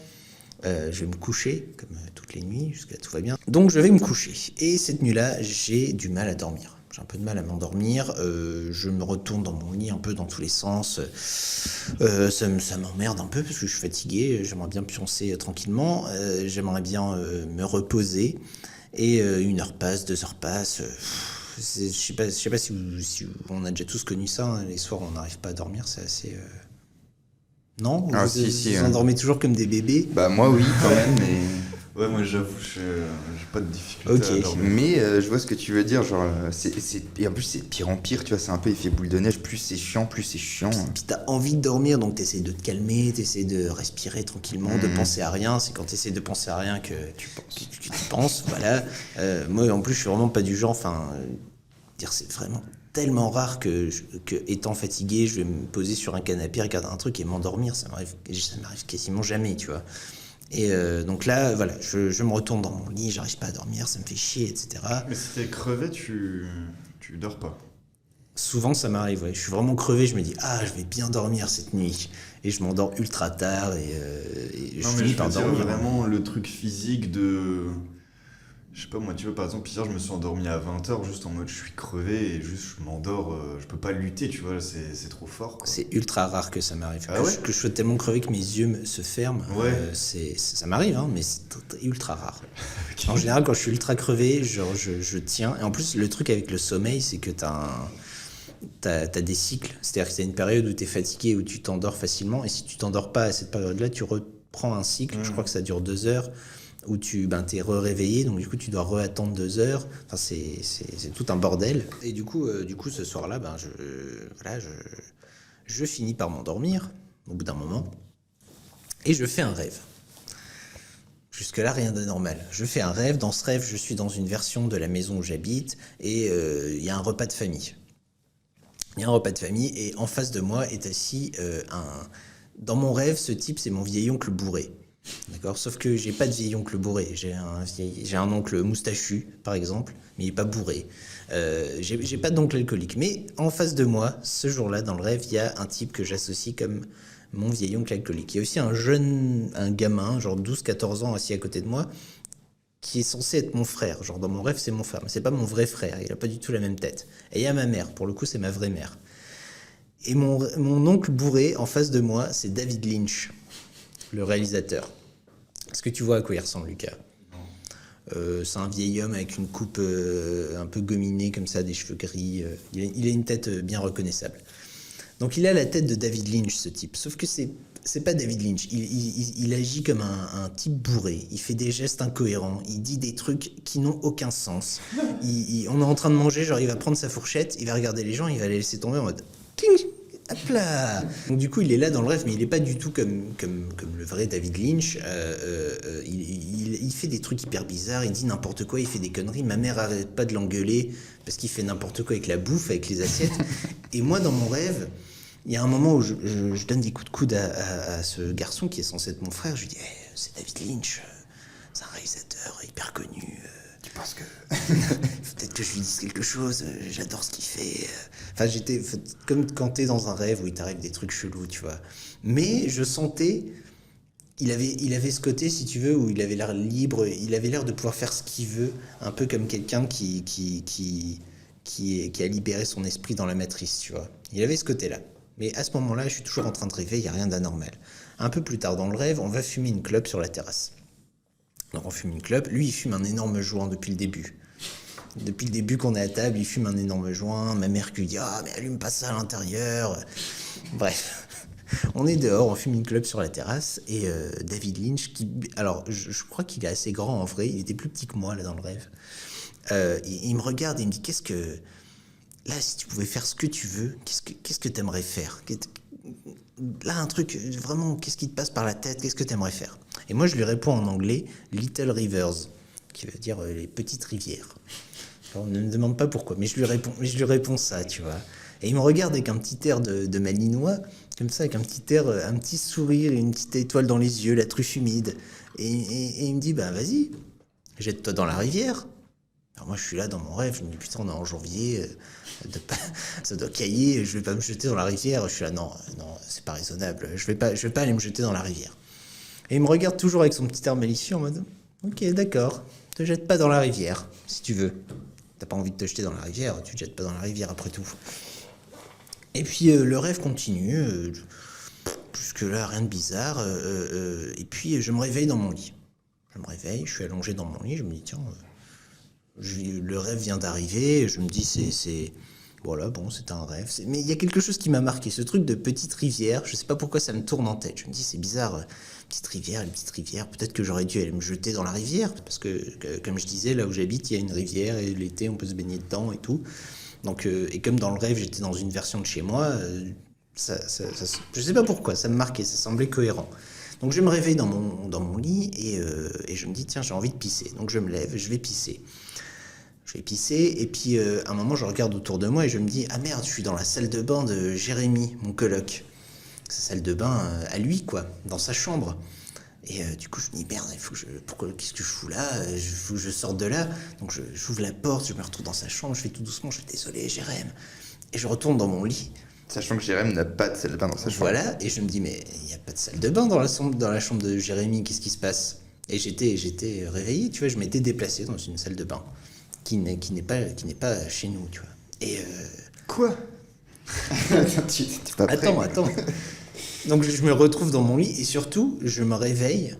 Je vais me coucher, comme toutes les nuits, jusqu'à tout va bien. Donc je vais me coucher. Et cette nuit-là, j'ai du mal à dormir. J'ai un peu de mal à m'endormir. Je me retourne dans mon lit un peu dans tous les sens. Ça m'emmerde un peu parce que je suis fatigué. J'aimerais bien pioncer tranquillement. J'aimerais bien me reposer. Et 1 heure passe, 2 heures passent. Je sais pas si on a déjà tous connu ça. Hein. Les soirs, on n'arrive pas à dormir. C'est assez... Non? Ah, Vous si, vous endormez toujours comme des bébés? Bah moi oui quand même, mais... Ouais, moi j'avoue, j'ai pas de difficulté Ok. à dormir. Mais je vois ce que tu veux dire, genre, et en plus c'est de pire en pire, tu vois, c'est un peu effet boule de neige, plus c'est chiant. Puis t'as envie de dormir, donc t'essaies de te calmer, t'essaies de respirer tranquillement, de penser à rien. C'est quand t'essaies de penser à rien que tu penses, voilà. Moi, en plus, je suis vraiment pas du genre, dire c'est vraiment tellement rare que étant fatigué, je vais me poser sur un canapé, regarder un truc et m'endormir. Ça m'arrive quasiment jamais, tu vois. Et donc là, voilà, je me retourne dans mon lit, j'arrive pas à dormir, ça me fait chier, etc. Mais si t'es crevé, tu dors pas. Souvent, ça m'arrive, ouais. Je suis vraiment crevé, je me dis, je vais bien dormir cette nuit. Et je m'endors ultra tard et je Non, mais finis je par veux dire dormir. vraiment le truc physique de... Je sais pas, moi, tu vois, par exemple, hier, je me suis endormi à 20h, juste en mode, je suis crevé, et juste, je m'endors, je peux pas lutter, tu vois, c'est trop fort, quoi. C'est ultra rare que ça m'arrive. Ah ouais que je sois tellement crevé que mes yeux se ferment. Ouais. Ça m'arrive, hein, mais c'est ultra rare. En général, quand je suis ultra crevé, je tiens. Et en plus, le truc avec le sommeil, c'est que t'as des cycles. C'est-à-dire que t'as une période où t'es fatigué, où tu t'endors facilement. Et si tu t'endors pas à cette période-là, tu reprends un cycle. Je crois que ça dure 2 heures. Où t'es réveillé, donc du coup tu dois attendre 2 heures. Enfin, c'est tout un bordel. Et du coup ce soir-là, je finis par m'endormir au bout d'un moment et je fais un rêve. Jusque-là, rien d'anormal. Je fais un rêve. Dans ce rêve, je suis dans une version de la maison où j'habite et il y a un repas de famille. Il y a un repas de famille et en face de moi est assis Dans mon rêve, ce type, c'est mon vieil oncle bourré. D'accord, sauf que j'ai pas de vieil oncle bourré. J'ai un oncle moustachu, par exemple, mais il est pas bourré. J'ai pas d'oncle alcoolique. Mais en face de moi, ce jour-là, dans le rêve, il y a un type que j'associe comme mon vieil oncle alcoolique. Il y a aussi un gamin, genre 12-14 ans, assis à côté de moi, qui est censé être mon frère. Genre dans mon rêve, c'est mon frère, mais c'est pas mon vrai frère. Il a pas du tout la même tête. Et il y a ma mère. Pour le coup, c'est ma vraie mère. Et mon oncle bourré, en face de moi, c'est David Lynch, le réalisateur. Est-ce que tu vois à quoi il ressemble, Lucas? C'est un vieil homme avec une coupe un peu gominée comme ça, des cheveux gris. Il a une tête bien reconnaissable. Donc il a la tête de David Lynch, ce type. Sauf que c'est pas David Lynch. Il agit comme un type bourré. Il fait des gestes incohérents. Il dit des trucs qui n'ont aucun sens. On est en train de manger, genre il va prendre sa fourchette, il va regarder les gens, il va les laisser tomber en mode... Ting, hop là. Donc du coup il est là dans le rêve, mais il est pas du tout comme le vrai David Lynch. Il fait des trucs hyper bizarres, il dit n'importe quoi, il fait des conneries. Ma mère arrête pas de l'engueuler parce qu'il fait n'importe quoi avec la bouffe, avec les assiettes. Et moi dans mon rêve, il y a un moment où je donne des coups de coude à ce garçon qui est censé être mon frère. Je lui dis c'est David Lynch, c'est un réalisateur hyper connu. Tu penses que... Peut-être que je lui dise quelque chose, j'adore ce qu'il fait. Enfin, j'étais comme quand t'es dans un rêve où il t'arrive des trucs chelous, tu vois. Mais je sentais, il avait ce côté, si tu veux, où il avait l'air libre, il avait l'air de pouvoir faire ce qu'il veut, un peu comme quelqu'un qui a libéré son esprit dans la matrice, tu vois. Il avait ce côté-là. Mais à ce moment-là, je suis toujours en train de rêver, il n'y a rien d'anormal. Un peu plus tard dans le rêve, on va fumer une clope sur la terrasse. Donc on fume une clope. Lui, il fume un énorme joint depuis le début. Depuis le début qu'on est à table, il fume un énorme joint. Ma mère qui lui dit « Ah, mais allume pas ça à l'intérieur !» Bref, on est dehors, on fume une clope sur la terrasse. Et David Lynch, alors je crois qu'il est assez grand en vrai, il était plus petit que moi là dans le rêve. Il me regarde et il me dit « Qu'est-ce que... Là, si tu pouvais faire ce que tu veux, qu'est-ce que t'aimerais faire ? Là, un truc, vraiment, qu'est-ce qui te passe par la tête ? Qu'est-ce que t'aimerais faire ?» Et moi, je lui réponds en anglais « Little Rivers », qui veut dire les petites rivières. Alors, ne me demande pas pourquoi, mais je lui réponds ça, tu vois. Et il me regarde avec un petit air de malinois, comme ça, avec un petit air, un petit sourire, une petite étoile dans les yeux, la truffe humide. Et il me dit « Bah, vas-y, jette-toi dans la rivière ». Alors moi, je suis là dans mon rêve, je me dis « Putain, on est en janvier, ça doit cailler, je vais pas me jeter dans la rivière. » Je suis là « Non, c'est pas raisonnable, je vais pas aller me jeter dans la rivière. » Et il me regarde toujours avec son petit air malicieux en mode ok, d'accord, te jette pas dans la rivière, si tu veux. T'as pas envie de te jeter dans la rivière, tu te jettes pas dans la rivière après tout. Et puis le rêve continue, jusque-là rien de bizarre, et puis je me réveille dans mon lit. Je me réveille, je suis allongé dans mon lit, je me dis tiens, le rêve vient d'arriver, je me dis voilà, bon, c'est un rêve. Mais il y a quelque chose qui m'a marqué, ce truc de petite rivière, je sais pas pourquoi ça me tourne en tête. Je me dis, c'est bizarre, petite rivière, peut-être que j'aurais dû aller me jeter dans la rivière, parce que comme je disais, là où j'habite, il y a une rivière, et l'été, on peut se baigner dedans et tout. Donc, et comme dans le rêve, j'étais dans une version de chez moi, je sais pas pourquoi, ça me marquait, ça semblait cohérent. Donc je me réveille dans mon lit, et je me dis, tiens, j'ai envie de pisser. Donc je me lève, je vais pisser. Et puis à un moment je regarde autour de moi et je me dis ah merde, je suis dans la salle de bain de Jérémy, mon coloc. Sa salle de bain à lui quoi, dans sa chambre. Et du coup je me dis merde, qu'est-ce que je fous là, il faut que je sorte de là. Donc j'ouvre la porte, je me retrouve dans sa chambre, je fais tout doucement, je fais désolé Jérémy. Et je retourne dans mon lit. Sachant que Jérémy n'a pas de salle de bain dans sa chambre. Voilà, et je me dis mais il n'y a pas de salle de bain dans la chambre de Jérémy, qu'est-ce qui se passe? Et j'étais réveillé, tu vois, je m'étais déplacé dans une salle de bain. Qui n'est pas chez nous, tu vois. Et Quoi? Attends. Donc je me retrouve dans mon lit et surtout je me réveille.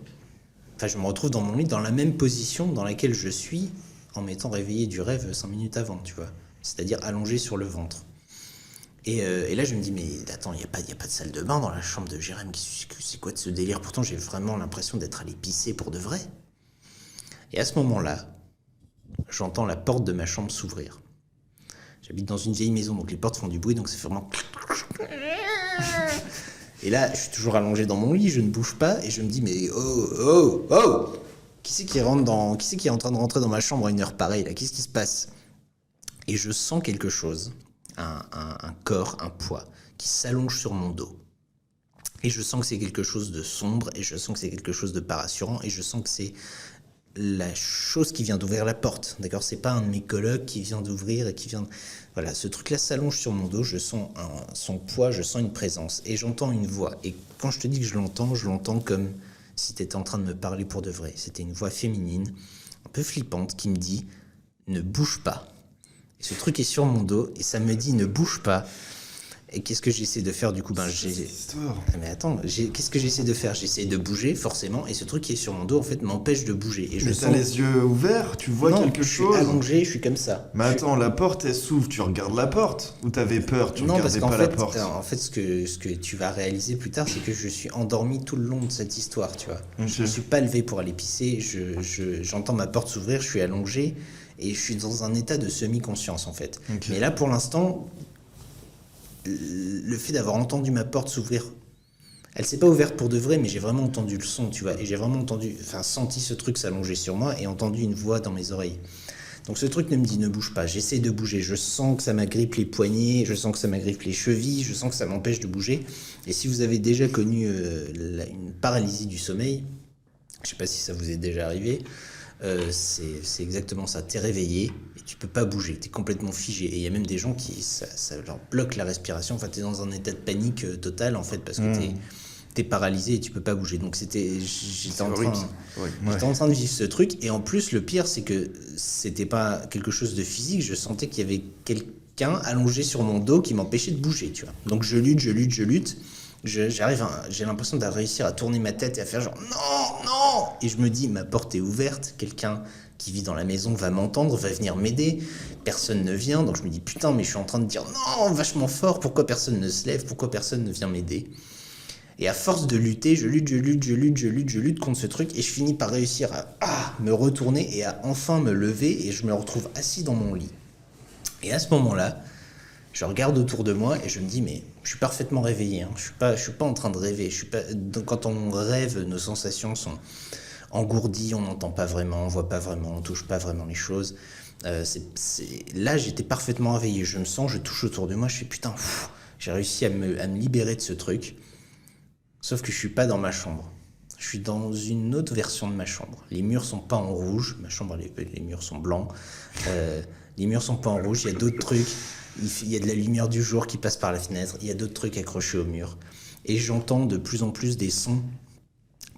Enfin, je me retrouve dans mon lit dans la même position dans laquelle je suis en m'étant réveillé du rêve 5 minutes avant, tu vois. C'est-à-dire allongé sur le ventre. Et là je me dis mais attends, il y a pas de salle de bain dans la chambre de Jérém. C'est quoi de ce délire? Pourtant j'ai vraiment l'impression d'être allé pisser pour de vrai. Et à ce moment-là, j'entends la porte de ma chambre s'ouvrir. J'habite dans une vieille maison, donc les portes font du bruit, donc c'est vraiment... Et là, je suis toujours allongé dans mon lit, je ne bouge pas, et je me dis, mais oh qui c'est qui est en train de rentrer dans ma chambre à une heure pareille, là? Qu'est-ce qui se passe? Et je sens quelque chose, un corps, un poids, qui s'allonge sur mon dos. Et je sens que c'est quelque chose de sombre, et je sens que c'est quelque chose de pas rassurant, et je sens que c'est la chose qui vient d'ouvrir la porte, d'accord? C'est pas un de mes colocs qui vient d'ouvrir et qui vient... Voilà, ce truc-là s'allonge sur mon dos, je sens son poids, je sens une présence, et j'entends une voix. Et quand je te dis que je l'entends comme si t'étais en train de me parler pour de vrai. C'était une voix féminine, un peu flippante, qui me dit « Ne bouge pas ». Et ce truc est sur mon dos, et ça me dit « Ne bouge pas ». Et qu'est-ce que j'essaie de faire du coup? Mais attends, qu'est-ce que j'essaie de faire? J'essaie de bouger forcément, et ce truc qui est sur mon dos en fait m'empêche de bouger. Et mais t'as les yeux ouverts, tu vois quelque chose? Je suis allongé, je suis comme ça. Mais attends, la porte elle s'ouvre, tu regardes la porte? Ou t'avais peur, tu regardais pas la porte? En fait, ce que tu vas réaliser plus tard, c'est que je suis endormi tout le long de cette histoire, tu vois. Okay. Je ne suis pas levé pour aller pisser, j'entends ma porte s'ouvrir, je suis allongé, et je suis dans un état de semi-conscience en fait. Okay. Mais là pour l'instant, le fait d'avoir entendu ma porte s'ouvrir, elle s'est pas ouverte pour de vrai, mais j'ai vraiment entendu le son, tu vois, et j'ai vraiment senti ce truc s'allonger sur moi et entendu une voix dans mes oreilles. Donc ce truc ne me dit ne bouge pas, j'essaie de bouger, je sens que ça m'agrippe les poignets, je sens que ça m'agrippe les chevilles, je sens que ça m'empêche de bouger. Et si vous avez déjà connu une paralysie du sommeil, je sais pas si ça vous est déjà arrivé, c'est exactement ça, t'es réveillé et tu peux pas bouger, t'es complètement figé, et il y a même des gens qui ça leur bloque la respiration, enfin t'es dans un état de panique total en fait, parce que t'es paralysé et tu peux pas bouger. Donc j'étais en train de vivre ce truc, et en plus le pire c'est que c'était pas quelque chose de physique, je sentais qu'il y avait quelqu'un allongé sur mon dos qui m'empêchait de bouger, tu vois. Donc je lutte, j'ai l'impression de réussir à tourner ma tête et à faire genre non, et je me dis ma porte est ouverte, quelqu'un qui vit dans la maison va m'entendre, va venir m'aider, personne ne vient, donc je me dis putain, mais je suis en train de dire non vachement fort, pourquoi personne ne se lève, pourquoi personne ne vient m'aider? Et à force de lutter, je lutte contre ce truc, et je finis par réussir à me retourner et à enfin me lever, et je me retrouve assis dans mon lit. Et à ce moment-là, je regarde autour de moi et je me dis mais je suis parfaitement réveillé, hein. Je suis pas en train de rêver. Quand on rêve, nos sensations sont engourdies, on n'entend pas vraiment, on voit pas vraiment, on touche pas vraiment les choses. Là j'étais parfaitement réveillé, je me sens, je touche autour de moi, je fais putain, j'ai réussi à me libérer de ce truc. Sauf que je suis pas dans ma chambre. Je suis dans une autre version de ma chambre. Les murs sont pas en rouge, ma chambre les murs sont blancs. Les murs sont pas en rouge, il y a d'autres trucs. Il y a de la lumière du jour qui passe par la fenêtre, il y a d'autres trucs accrochés au mur. Et j'entends de plus en plus des sons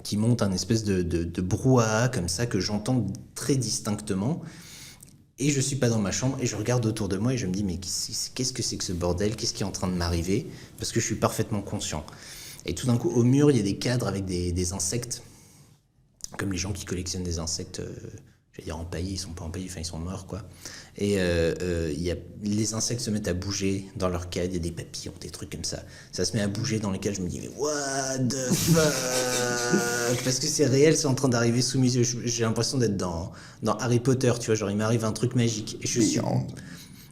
qui monte un espèce de brouhaha comme ça que j'entends très distinctement. Et je suis pas dans ma chambre et je regarde autour de moi et je me dis mais qu'est-ce que c'est que ce bordel? Qu'est-ce qui est en train de m'arriver? Parce que je suis parfaitement conscient. Et tout d'un coup, au mur, il y a des cadres avec des insectes, comme les gens qui collectionnent des insectes, je vais dire empaillés, ils sont pas empaillés, enfin ils sont morts quoi. Et les insectes se mettent à bouger dans leur cadre, il y a des papillons, des trucs comme ça. Ça se met à bouger dans lesquels je me dis mais what the fuck? Parce que c'est réel, c'est en train d'arriver sous mes yeux. J'ai l'impression d'être dans Harry Potter, tu vois, genre il m'arrive un truc magique. Et je suis... Beyond.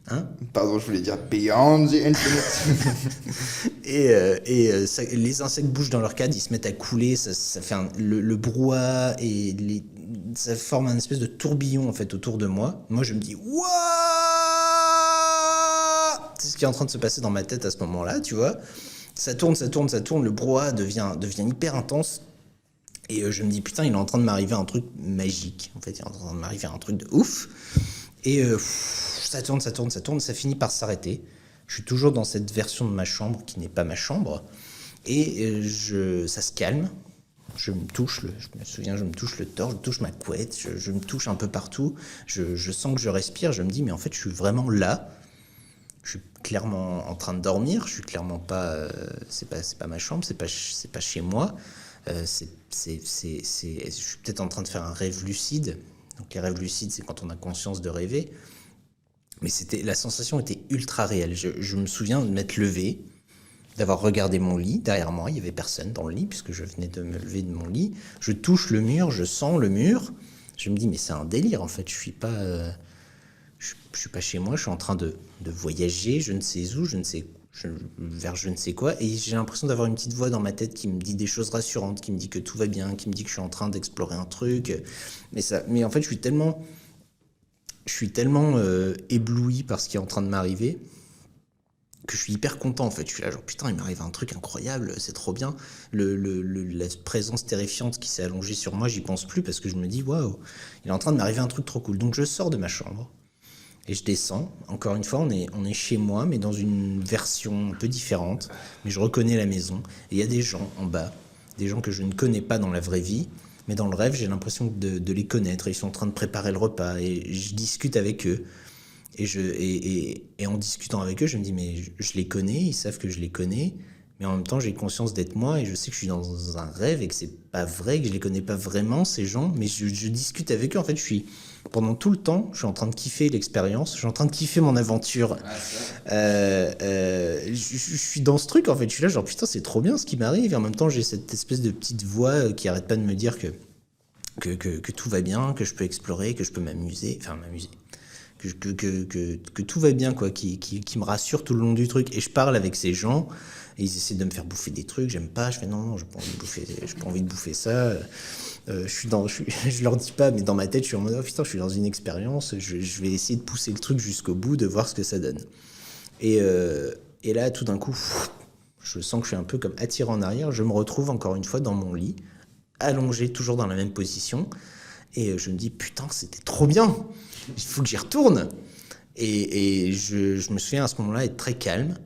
Hein? Pardon, je voulais dire Beyond the Infinite. Les insectes bougent dans leur cadre, ils se mettent à couler, ça fait le brouhaha et ça forme un espèce de tourbillon en fait autour de moi. Moi je me dis Wouah! C'est ce qui est en train de se passer dans ma tête à ce moment-là, tu vois. Ça tourne, le brouhaha devient hyper intense. Et je me dis putain, il est en train de m'arriver un truc magique. En fait, il est en train de m'arriver un truc de ouf. Et ça tourne, ça finit par s'arrêter. Je suis toujours dans cette version de ma chambre qui n'est pas ma chambre. Et ça se calme. Je me touche le torse, je touche ma couette, je me touche un peu partout. Je sens que je respire, je me dis mais en fait je suis vraiment là. Je suis clairement en train de dormir, je suis clairement pas... c'est pas ma chambre, c'est pas chez moi. Je suis peut-être en train de faire un rêve lucide. Donc les rêves lucides, c'est quand on a conscience de rêver. Mais la sensation était ultra réelle. Je me souviens de m'être levé, d'avoir regardé mon lit. Derrière moi, il n'y avait personne dans le lit, puisque je venais de me lever de mon lit. Je touche le mur, je sens le mur. Je me dis, mais c'est un délire, en fait. Je suis pas chez moi, je suis en train de voyager, je ne sais où, vers je ne sais quoi. Et j'ai l'impression d'avoir une petite voix dans ma tête qui me dit des choses rassurantes, qui me dit que tout va bien, qui me dit que je suis en train d'explorer un truc. Mais en fait, je suis tellement ébloui par ce qui est en train de m'arriver que je suis hyper content en fait. Je suis là genre putain, il m'arrive un truc incroyable, c'est trop bien. La présence terrifiante qui s'est allongée sur moi, j'y pense plus parce que je me dis waouh, il est en train de m'arriver un truc trop cool. Donc je sors de ma chambre et je descends. Encore une fois, on est chez moi, mais dans une version un peu différente. Mais je reconnais la maison. Et il y a des gens en bas, des gens que je ne connais pas dans la vraie vie. Mais dans le rêve, j'ai l'impression de les connaître. Ils sont en train de préparer le repas et je discute avec eux. Et en discutant avec eux, je me dis, mais je les connais, ils savent que je les connais. Mais en même temps, j'ai conscience d'être moi et je sais que je suis dans un rêve et que c'est pas vrai, que je les connais pas vraiment, ces gens. Mais je discute avec eux. En fait, pendant tout le temps, je suis en train de kiffer l'expérience. Je suis en train de kiffer mon aventure. Je suis dans ce truc, en fait. Je suis là, genre, putain, c'est trop bien ce qui m'arrive. Et en même temps, j'ai cette espèce de petite voix qui arrête pas de me dire que tout va bien, que je peux explorer, que je peux m'amuser. Enfin, m'amuser. Que tout va bien, quoi, qui me rassure tout le long du truc. Et je parle avec ces gens, et ils essaient de me faire bouffer des trucs, j'aime pas, je fais non, j'ai pas envie de bouffer ça. Je leur dis pas, mais dans ma tête, je suis en mode, oh putain, je suis dans une expérience, je vais essayer de pousser le truc jusqu'au bout, de voir ce que ça donne. Et là, tout d'un coup, je sens que je suis un peu comme attiré en arrière, je me retrouve encore une fois dans mon lit, allongé, toujours dans la même position, et je me dis, putain, c'était trop bien, il faut que j'y retourne. Et je me souviens à ce moment-là être très calme,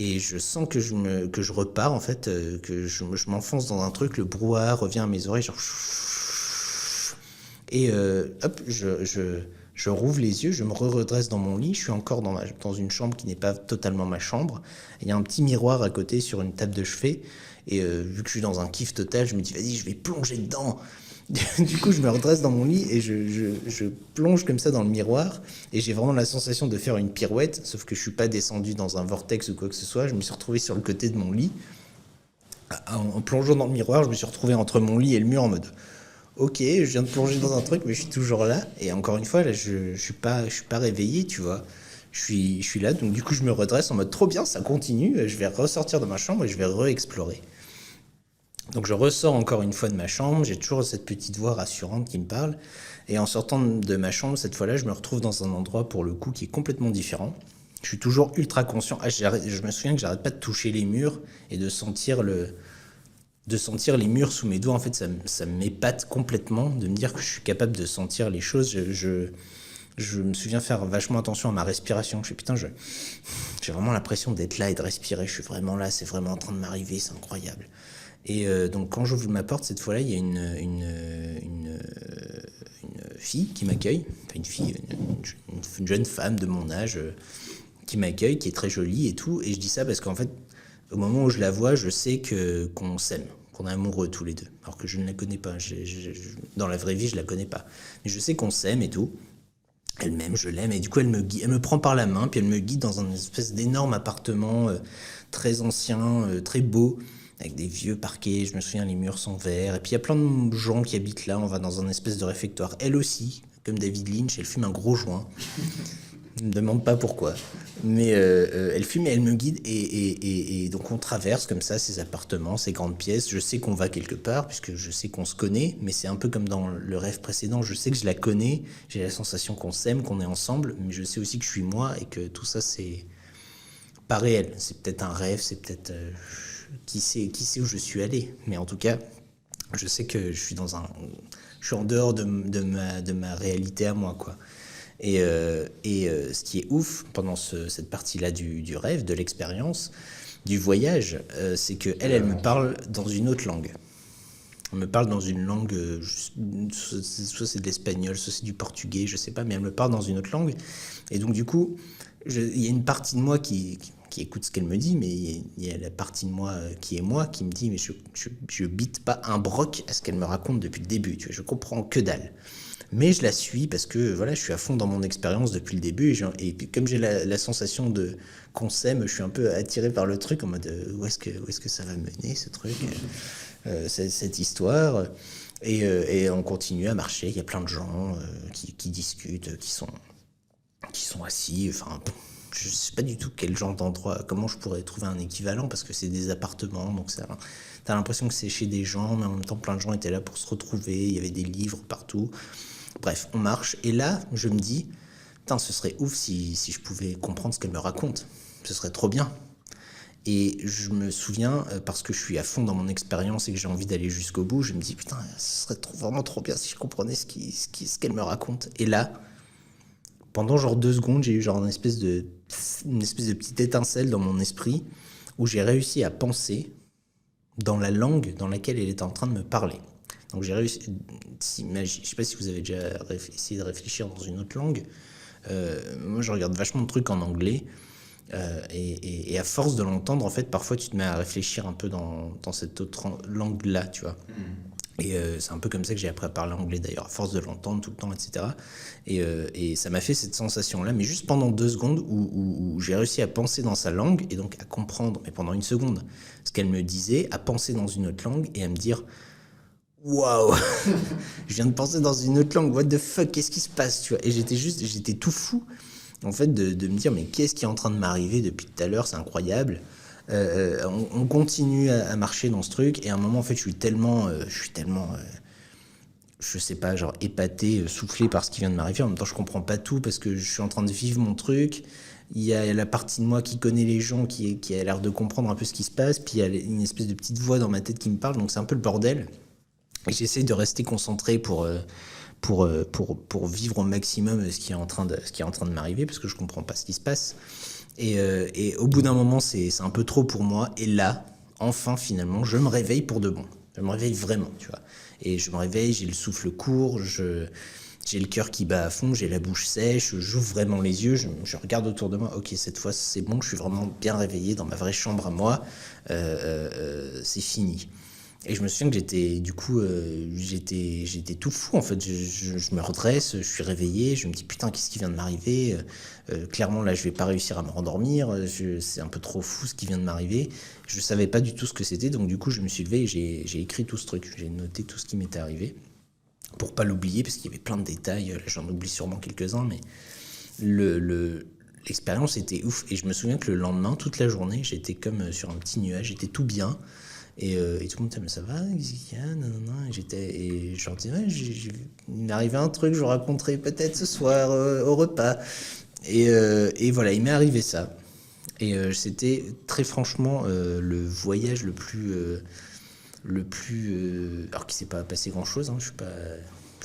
et je sens que je repars, en fait, que je m'enfonce dans un truc, le brouhaha revient à mes oreilles, genre... Et hop, je rouvre les yeux, je me redresse dans mon lit, je suis encore dans une chambre qui n'est pas totalement ma chambre. Il y a un petit miroir à côté sur une table de chevet, et vu que je suis dans un kiff total, je me dis, vas-y, je vais plonger dedans. Du coup, je me redresse dans mon lit et je plonge comme ça dans le miroir et j'ai vraiment la sensation de faire une pirouette, sauf que je suis pas descendu dans un vortex ou quoi que ce soit. Je me suis retrouvé sur le côté de mon lit. En plongeant dans le miroir, je me suis retrouvé entre mon lit et le mur en mode ok, je viens de plonger dans un truc, mais je suis toujours là. Et encore une fois, là, je suis pas réveillé, tu vois. Je suis là, donc du coup, je me redresse en mode trop bien, ça continue. Je vais ressortir de ma chambre et je vais re-explorer. Donc je ressors encore une fois de ma chambre, j'ai toujours cette petite voix rassurante qui me parle, et en sortant de ma chambre, cette fois-là, je me retrouve dans un endroit, pour le coup, qui est complètement différent. Je suis toujours ultra conscient. Je me souviens que j'arrête pas de toucher les murs et de sentir les murs sous mes doigts. En fait, ça m'épate complètement de me dire que je suis capable de sentir les choses. Je me souviens faire vachement attention à ma respiration. Je suis putain, j'ai vraiment l'impression d'être là et de respirer. Je suis vraiment là, c'est vraiment en train de m'arriver, c'est incroyable. Et donc quand j'ouvre ma porte, cette fois-là, il y a une fille qui m'accueille, enfin une fille, une jeune femme de mon âge qui m'accueille, qui est très jolie et tout. Et je dis ça parce qu'en fait, au moment où je la vois, je sais qu'on s'aime, qu'on est amoureux tous les deux. Alors que je ne la connais pas. Dans la vraie vie, je la connais pas. Mais je sais qu'on s'aime et tout. Elle m'aime, je l'aime, et du coup elle me prend par la main, puis elle me guide dans un espèce d'énorme appartement très ancien, très beau, avec des vieux parquets, je me souviens, les murs sont verts, et puis il y a plein de gens qui habitent là, on va dans un espèce de réfectoire. Elle aussi, comme David Lynch, elle fume un gros joint. Je ne me demande pas pourquoi. Mais elle fume et elle me guide. Et donc on traverse comme ça ces appartements, ces grandes pièces. Je sais qu'on va quelque part, puisque je sais qu'on se connaît. Mais c'est un peu comme dans le rêve précédent. Je sais que je la connais. J'ai la sensation qu'on s'aime, qu'on est ensemble. Mais je sais aussi que je suis moi et que tout ça, c'est pas réel. C'est peut-être un rêve, c'est peut-être... qui sait où je suis allé. Mais en tout cas, je sais que je suis en dehors de ma réalité à moi, quoi. Et ce qui est ouf pendant cette partie-là du rêve, de l'expérience, du voyage, c'est qu'elle me parle dans une autre langue. Elle me parle dans une langue, soit c'est de l'espagnol, soit c'est du portugais, je sais pas, mais elle me parle dans une autre langue. Et donc du coup, il y a une partie de moi qui écoute ce qu'elle me dit, mais il y a la partie de moi qui me dit, mais je bite pas un broc à ce qu'elle me raconte depuis le début, tu vois, je comprends que dalle. Mais je la suis parce que voilà, je suis à fond dans mon expérience depuis le début. Et puis comme j'ai la sensation qu'on s'aime, je suis un peu attiré par le truc en mode où est-ce que ça va mener ce truc, cette histoire. Et on continue à marcher. Il y a plein de gens qui discutent, qui sont assis. Enfin, je sais pas du tout quel genre d'endroit, comment je pourrais trouver un équivalent parce que c'est des appartements. Donc t'as l'impression que c'est chez des gens, mais en même temps plein de gens étaient là pour se retrouver. Il y avait des livres partout. Bref, on marche, et là, je me dis, putain, ce serait ouf si je pouvais comprendre ce qu'elle me raconte. Ce serait trop bien. Et je me souviens, parce que je suis à fond dans mon expérience et que j'ai envie d'aller jusqu'au bout, je me dis, putain, ce serait vraiment trop bien si je comprenais ce qu'elle me raconte. Et là, pendant genre 2 secondes, j'ai eu genre une espèce de petite étincelle dans mon esprit, où j'ai réussi à penser dans la langue dans laquelle elle était en train de me parler. Donc j'ai réussi, je sais pas si vous avez déjà essayé de réfléchir dans une autre langue. Moi je regarde vachement de trucs en anglais et à force de l'entendre, en fait, parfois tu te mets à réfléchir un peu dans cette autre langue-là, tu vois. Et c'est un peu comme ça que j'ai appris à parler anglais d'ailleurs, à force de l'entendre tout le temps, etc. Et ça m'a fait cette sensation-là, mais juste pendant 2 secondes où j'ai réussi à penser dans sa langue et donc à comprendre, mais pendant 1 seconde, ce qu'elle me disait, à penser dans une autre langue et à me dire waouh, je viens de penser dans une autre langue, what the fuck, qu'est-ce qui se passe, tu vois. Et j'étais tout fou, en fait, de me dire, mais qu'est-ce qui est en train de m'arriver depuis tout à l'heure, c'est incroyable. On continue à marcher dans ce truc, et à un moment, en fait, je suis tellement, je sais pas, genre épaté, soufflé par ce qui vient de m'arriver. En même temps, je comprends pas tout, parce que je suis en train de vivre mon truc. Il y a la partie de moi qui connaît les gens, qui a l'air de comprendre un peu ce qui se passe, puis il y a une espèce de petite voix dans ma tête qui me parle, donc c'est un peu le bordel. Et j'essaie de rester concentré pour vivre au maximum ce qui est en train de m'arriver, parce que je comprends pas ce qui se passe. Et au bout d'un moment, c'est un peu trop pour moi. Et là, enfin, finalement, je me réveille pour de bon. Je me réveille vraiment, tu vois. Et je me réveille, j'ai le souffle court, j'ai le cœur qui bat à fond, j'ai la bouche sèche, j'ouvre vraiment les yeux, je regarde autour de moi. Ok, cette fois, c'est bon, je suis vraiment bien réveillé dans ma vraie chambre à moi. C'est fini. Et je me souviens que j'étais tout fou, en fait. Je me redresse, je suis réveillé, je me dis putain, qu'est-ce qui vient de m'arriver, clairement là je vais pas réussir à me rendormir, c'est un peu trop fou ce qui vient de m'arriver. Je savais pas du tout ce que c'était, donc du coup je me suis levé et j'ai écrit tout ce truc, j'ai noté tout ce qui m'était arrivé pour pas l'oublier, parce qu'il y avait plein de détails, là j'en oublie sûrement quelques-uns, mais l'expérience était ouf. Et je me souviens que le lendemain, toute la journée, j'étais comme sur un petit nuage, j'étais tout bien. Et tout le monde disait, mais ça va, qu'est-ce qu'il y a, nanana. Et je leur disais, ouais, il m'est arrivé un truc, je vous raconterai peut-être ce soir au repas. Et voilà, il m'est arrivé ça. Et c'était très franchement le voyage le plus alors qu'il s'est pas passé grand-chose, hein, je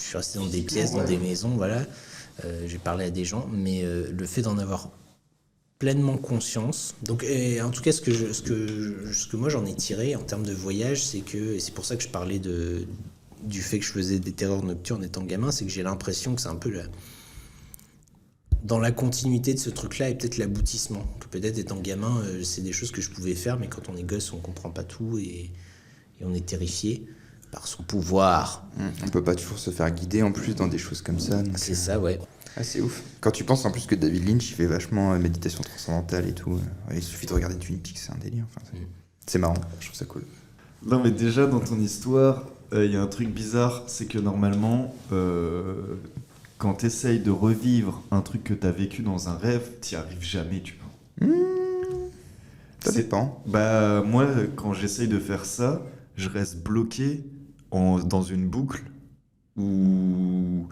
suis resté dans des pièces, dans des maisons, voilà. J'ai parlé à des gens, mais le fait d'en avoir pleinement conscience. Donc, et en tout cas, ce que moi j'en ai tiré en termes de voyage, c'est que, et c'est pour ça que je parlais du fait que je faisais des terreurs nocturnes étant gamin, c'est que j'ai l'impression que c'est un peu dans la continuité de ce truc-là et peut-être l'aboutissement. Que peut-être étant gamin, c'est des choses que je pouvais faire, mais quand on est gosse, on comprend pas tout et on est terrifié par son pouvoir. On peut pas toujours se faire guider en plus dans des choses comme ça. Donc, C'est ça, ouais. Ah, c'est ouf. Quand tu penses en plus que David Lynch, il fait vachement méditation transcendantale et tout. Il suffit de regarder Twin Peaks, c'est un délire. Enfin, c'est marrant, je trouve ça cool. Non, mais déjà, dans ton histoire, il y a un truc bizarre, c'est que normalement, quand t'essayes de revivre un truc que t'as vécu dans un rêve, t'y arrives jamais, tu vois. Ça dépend. Bah, moi, quand j'essaye de faire ça, je reste bloqué dans une boucle où,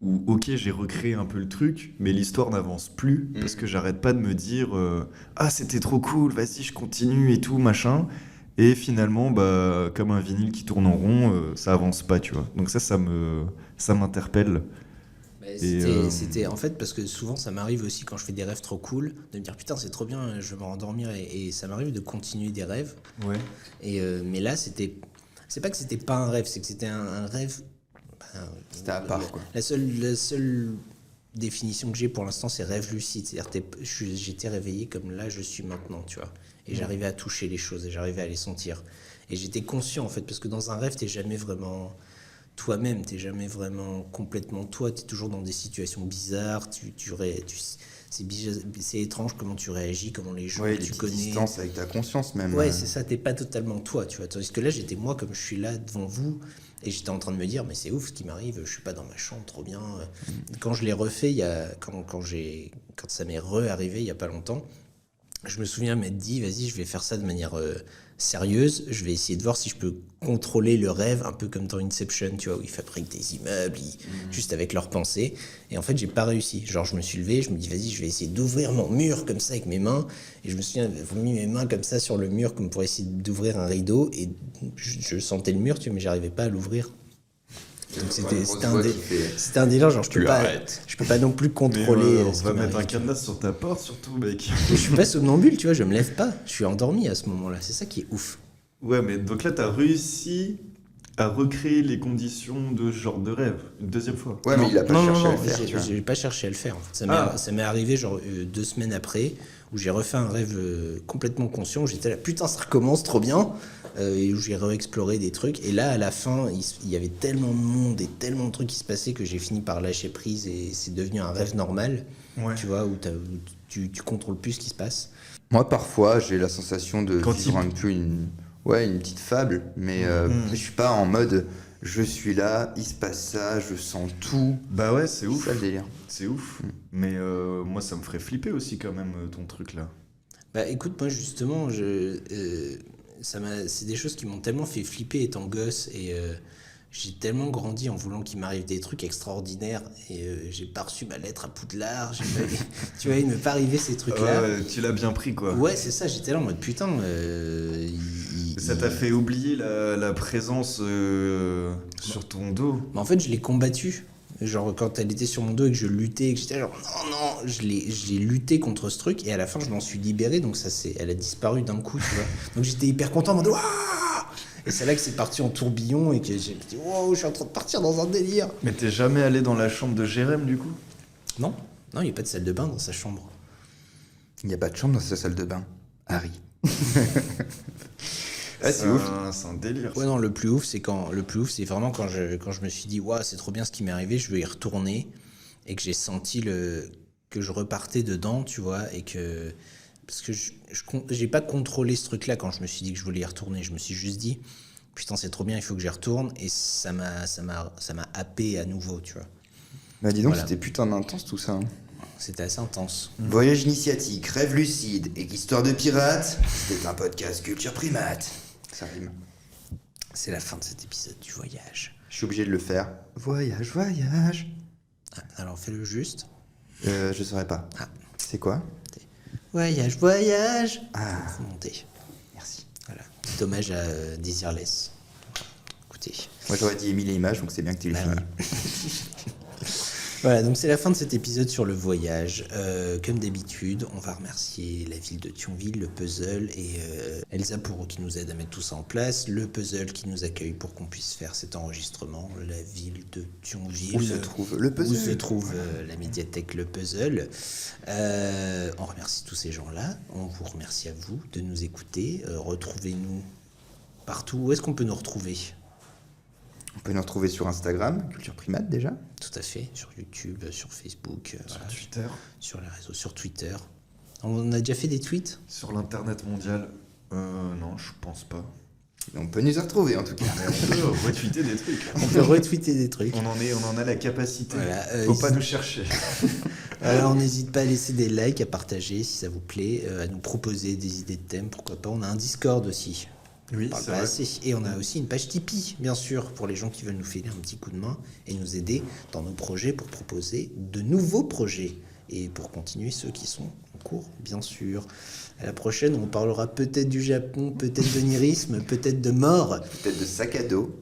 ok, j'ai recréé un peu le truc, mais l'histoire n'avance plus parce que j'arrête pas de me dire ah, c'était trop cool, vas-y, je continue et tout, machin. Et finalement, bah, comme un vinyle qui tourne en rond, ça avance pas, tu vois. Donc ça m'interpelle. C'était en fait parce que souvent ça m'arrive aussi quand je fais des rêves trop cool de me dire putain c'est trop bien, je vais me rendormir et ça m'arrive de continuer des rêves. Ouais. Mais là c'est pas que c'était pas un rêve, c'est que c'était un rêve. C'était à part, quoi. La seule définition que j'ai pour l'instant c'est rêve lucide, c'est-à-dire j'étais réveillé comme là je suis maintenant, tu vois, et j'arrivais à toucher les choses et j'arrivais à les sentir et j'étais conscient en fait parce que dans un rêve t'es jamais vraiment toi-même, t'es jamais vraiment complètement toi, t'es toujours dans des situations bizarres, c'est étrange comment tu réagis, comment les gens Ouais, que des tu petites connais. distances avec ta conscience même. Ouais, c'est ça, t'es pas totalement toi, tu vois. Tandis que là, j'étais moi comme je suis là devant vous, et j'étais en train de me dire, mais c'est ouf ce qui m'arrive, je suis pas dans ma chambre, trop bien. Quand je l'ai refait, quand ça m'est re-arrivé il y a pas longtemps, je me souviens m'être dit, vas-y, je vais faire ça de manière sérieuse, je vais essayer de voir si je peux contrôler le rêve, un peu comme dans Inception, tu vois, où ils fabriquent des immeubles, juste avec leurs pensées. Et en fait, j'ai pas réussi. Genre, je me suis levé, je me dis, vas-y, je vais essayer d'ouvrir mon mur comme ça avec mes mains. Et je me souviens, j'ai mis mes mains comme ça sur le mur, comme pour essayer d'ouvrir un rideau. Et je sentais le mur, tu vois, mais j'arrivais pas à l'ouvrir. Donc c'était un délire, genre je peux pas non plus contrôler. On va mettre un cadenas sur ta porte surtout, mec. Je suis pas somnambule, tu vois, je me lève pas, je suis endormi à ce moment-là, c'est ça qui est ouf. Ouais, mais donc là t'as réussi à recréer les conditions de ce genre de rêve une deuxième fois. Ouais, mais il a pas cherché à le faire. J'ai pas cherché à le faire. En fait. Ça m'est arrivé genre 2 semaines après, où j'ai refait un rêve complètement conscient, où j'étais là, putain ça recommence, trop bien. Et où j'ai réexploré des trucs. Et là, à la fin, il y avait tellement de monde et tellement de trucs qui se passaient que j'ai fini par lâcher prise et c'est devenu un rêve normal. Ouais. Tu vois, où tu contrôles plus ce qui se passe. Moi, parfois, j'ai la sensation de vivre un peu une petite fable, mais je suis pas en mode je suis là, il se passe ça, je sens tout. Bah ouais, c'est ouf. C'est ça le délire. C'est ouf. Mais moi, ça me ferait flipper aussi quand même ton truc là. Bah écoute, moi justement, c'est des choses qui m'ont tellement fait flipper étant gosse et j'ai tellement grandi en voulant qu'il m'arrive des trucs extraordinaires et j'ai pas reçu ma lettre à Poudlard, tu vois, il ne m'est pas arrivé ces trucs-là. Ouais, tu l'as bien pris quoi. Ouais, c'est ça, j'étais là en mode putain. Ça t'a fait oublier la présence sur ton dos. Mais en fait, je l'ai combattu. Genre quand elle était sur mon dos et que je luttais et que j'étais genre non, j'ai lutté contre ce truc et à la fin je m'en suis libéré, donc elle a disparu d'un coup, tu vois. Donc j'étais hyper content en mode waouh. Et c'est là que c'est parti en tourbillon et que j'ai dit wow, je suis en train de partir dans un délire. Mais t'es jamais allé dans la chambre de Jérém du coup? Non, il n'y a pas de salle de bain dans sa chambre. Il n'y a pas de chambre dans sa salle de bain. Harry. Ah, c'est ouf. C'est un délire. Ouais, non, le plus ouf, c'est vraiment quand je me suis dit, waouh, c'est trop bien ce qui m'est arrivé, je veux y retourner, et que j'ai senti que je repartais dedans, tu vois, et que. Parce que j'ai pas contrôlé ce truc-là quand je me suis dit que je voulais y retourner, je me suis juste dit, putain, c'est trop bien, il faut que j'y retourne, et ça m'a happé à nouveau, tu vois. Bah, dis donc, Voilà. c'était putain intense tout ça. Hein. C'était assez intense. Voyage initiatique, rêve lucide et histoire de pirate, c'était un podcast culture primate. Ça rime. C'est la fin de cet épisode du voyage. Je suis obligé de le faire. Voyage, voyage. Ah, alors fais-le juste. Je saurais pas. Ah. C'est quoi? Voyage, voyage. Ah. Faut monter. Merci. Voilà. Petit hommage à Desireless. Écoutez. Moi j'aurais dit Émile et Images, donc c'est bien que tu l'aies Bah, fini. voilà. Voilà, donc c'est la fin de cet épisode sur le voyage. Comme d'habitude, on va remercier la ville de Thionville, le puzzle et Elsa qui nous aide à mettre tout ça en place, le puzzle qui nous accueille pour qu'on puisse faire cet enregistrement, la ville de Thionville. Où se trouve le puzzle. Où se trouve la médiathèque Le Puzzle. On remercie tous ces gens-là. On vous remercie à vous de nous écouter. Retrouvez-nous partout. Où est-ce qu'on peut nous retrouver ? On peut nous retrouver sur Instagram, Culture Primate déjà. Tout à fait, sur YouTube, sur Facebook, Sur Twitter, sur les réseaux, sur Twitter. On a déjà fait des tweets ? sur l'internet mondial. Non, je pense pas. On peut nous y retrouver en tout cas. Mais on peut retweeter des trucs. On peut retweeter des trucs. On en a la capacité. Voilà, Faut pas nous chercher. Alors n'hésite pas à laisser des likes, à partager si ça vous plaît, à nous proposer des idées de thèmes, pourquoi pas. On a un Discord aussi. Oui, On parle c'est pas vrai. assez. Et on a aussi une page Tipeee, bien sûr, pour les gens qui veulent nous filer un petit coup de main et nous aider dans nos projets pour proposer de nouveaux projets et pour continuer ceux qui sont en cours, bien sûr. À la prochaine, on parlera peut-être du Japon, peut-être de nirisme, peut-être de mort Peut-être de sac à dos.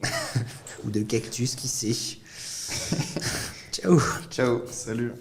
ou de cactus, qui sait. Ciao. Ciao. Salut.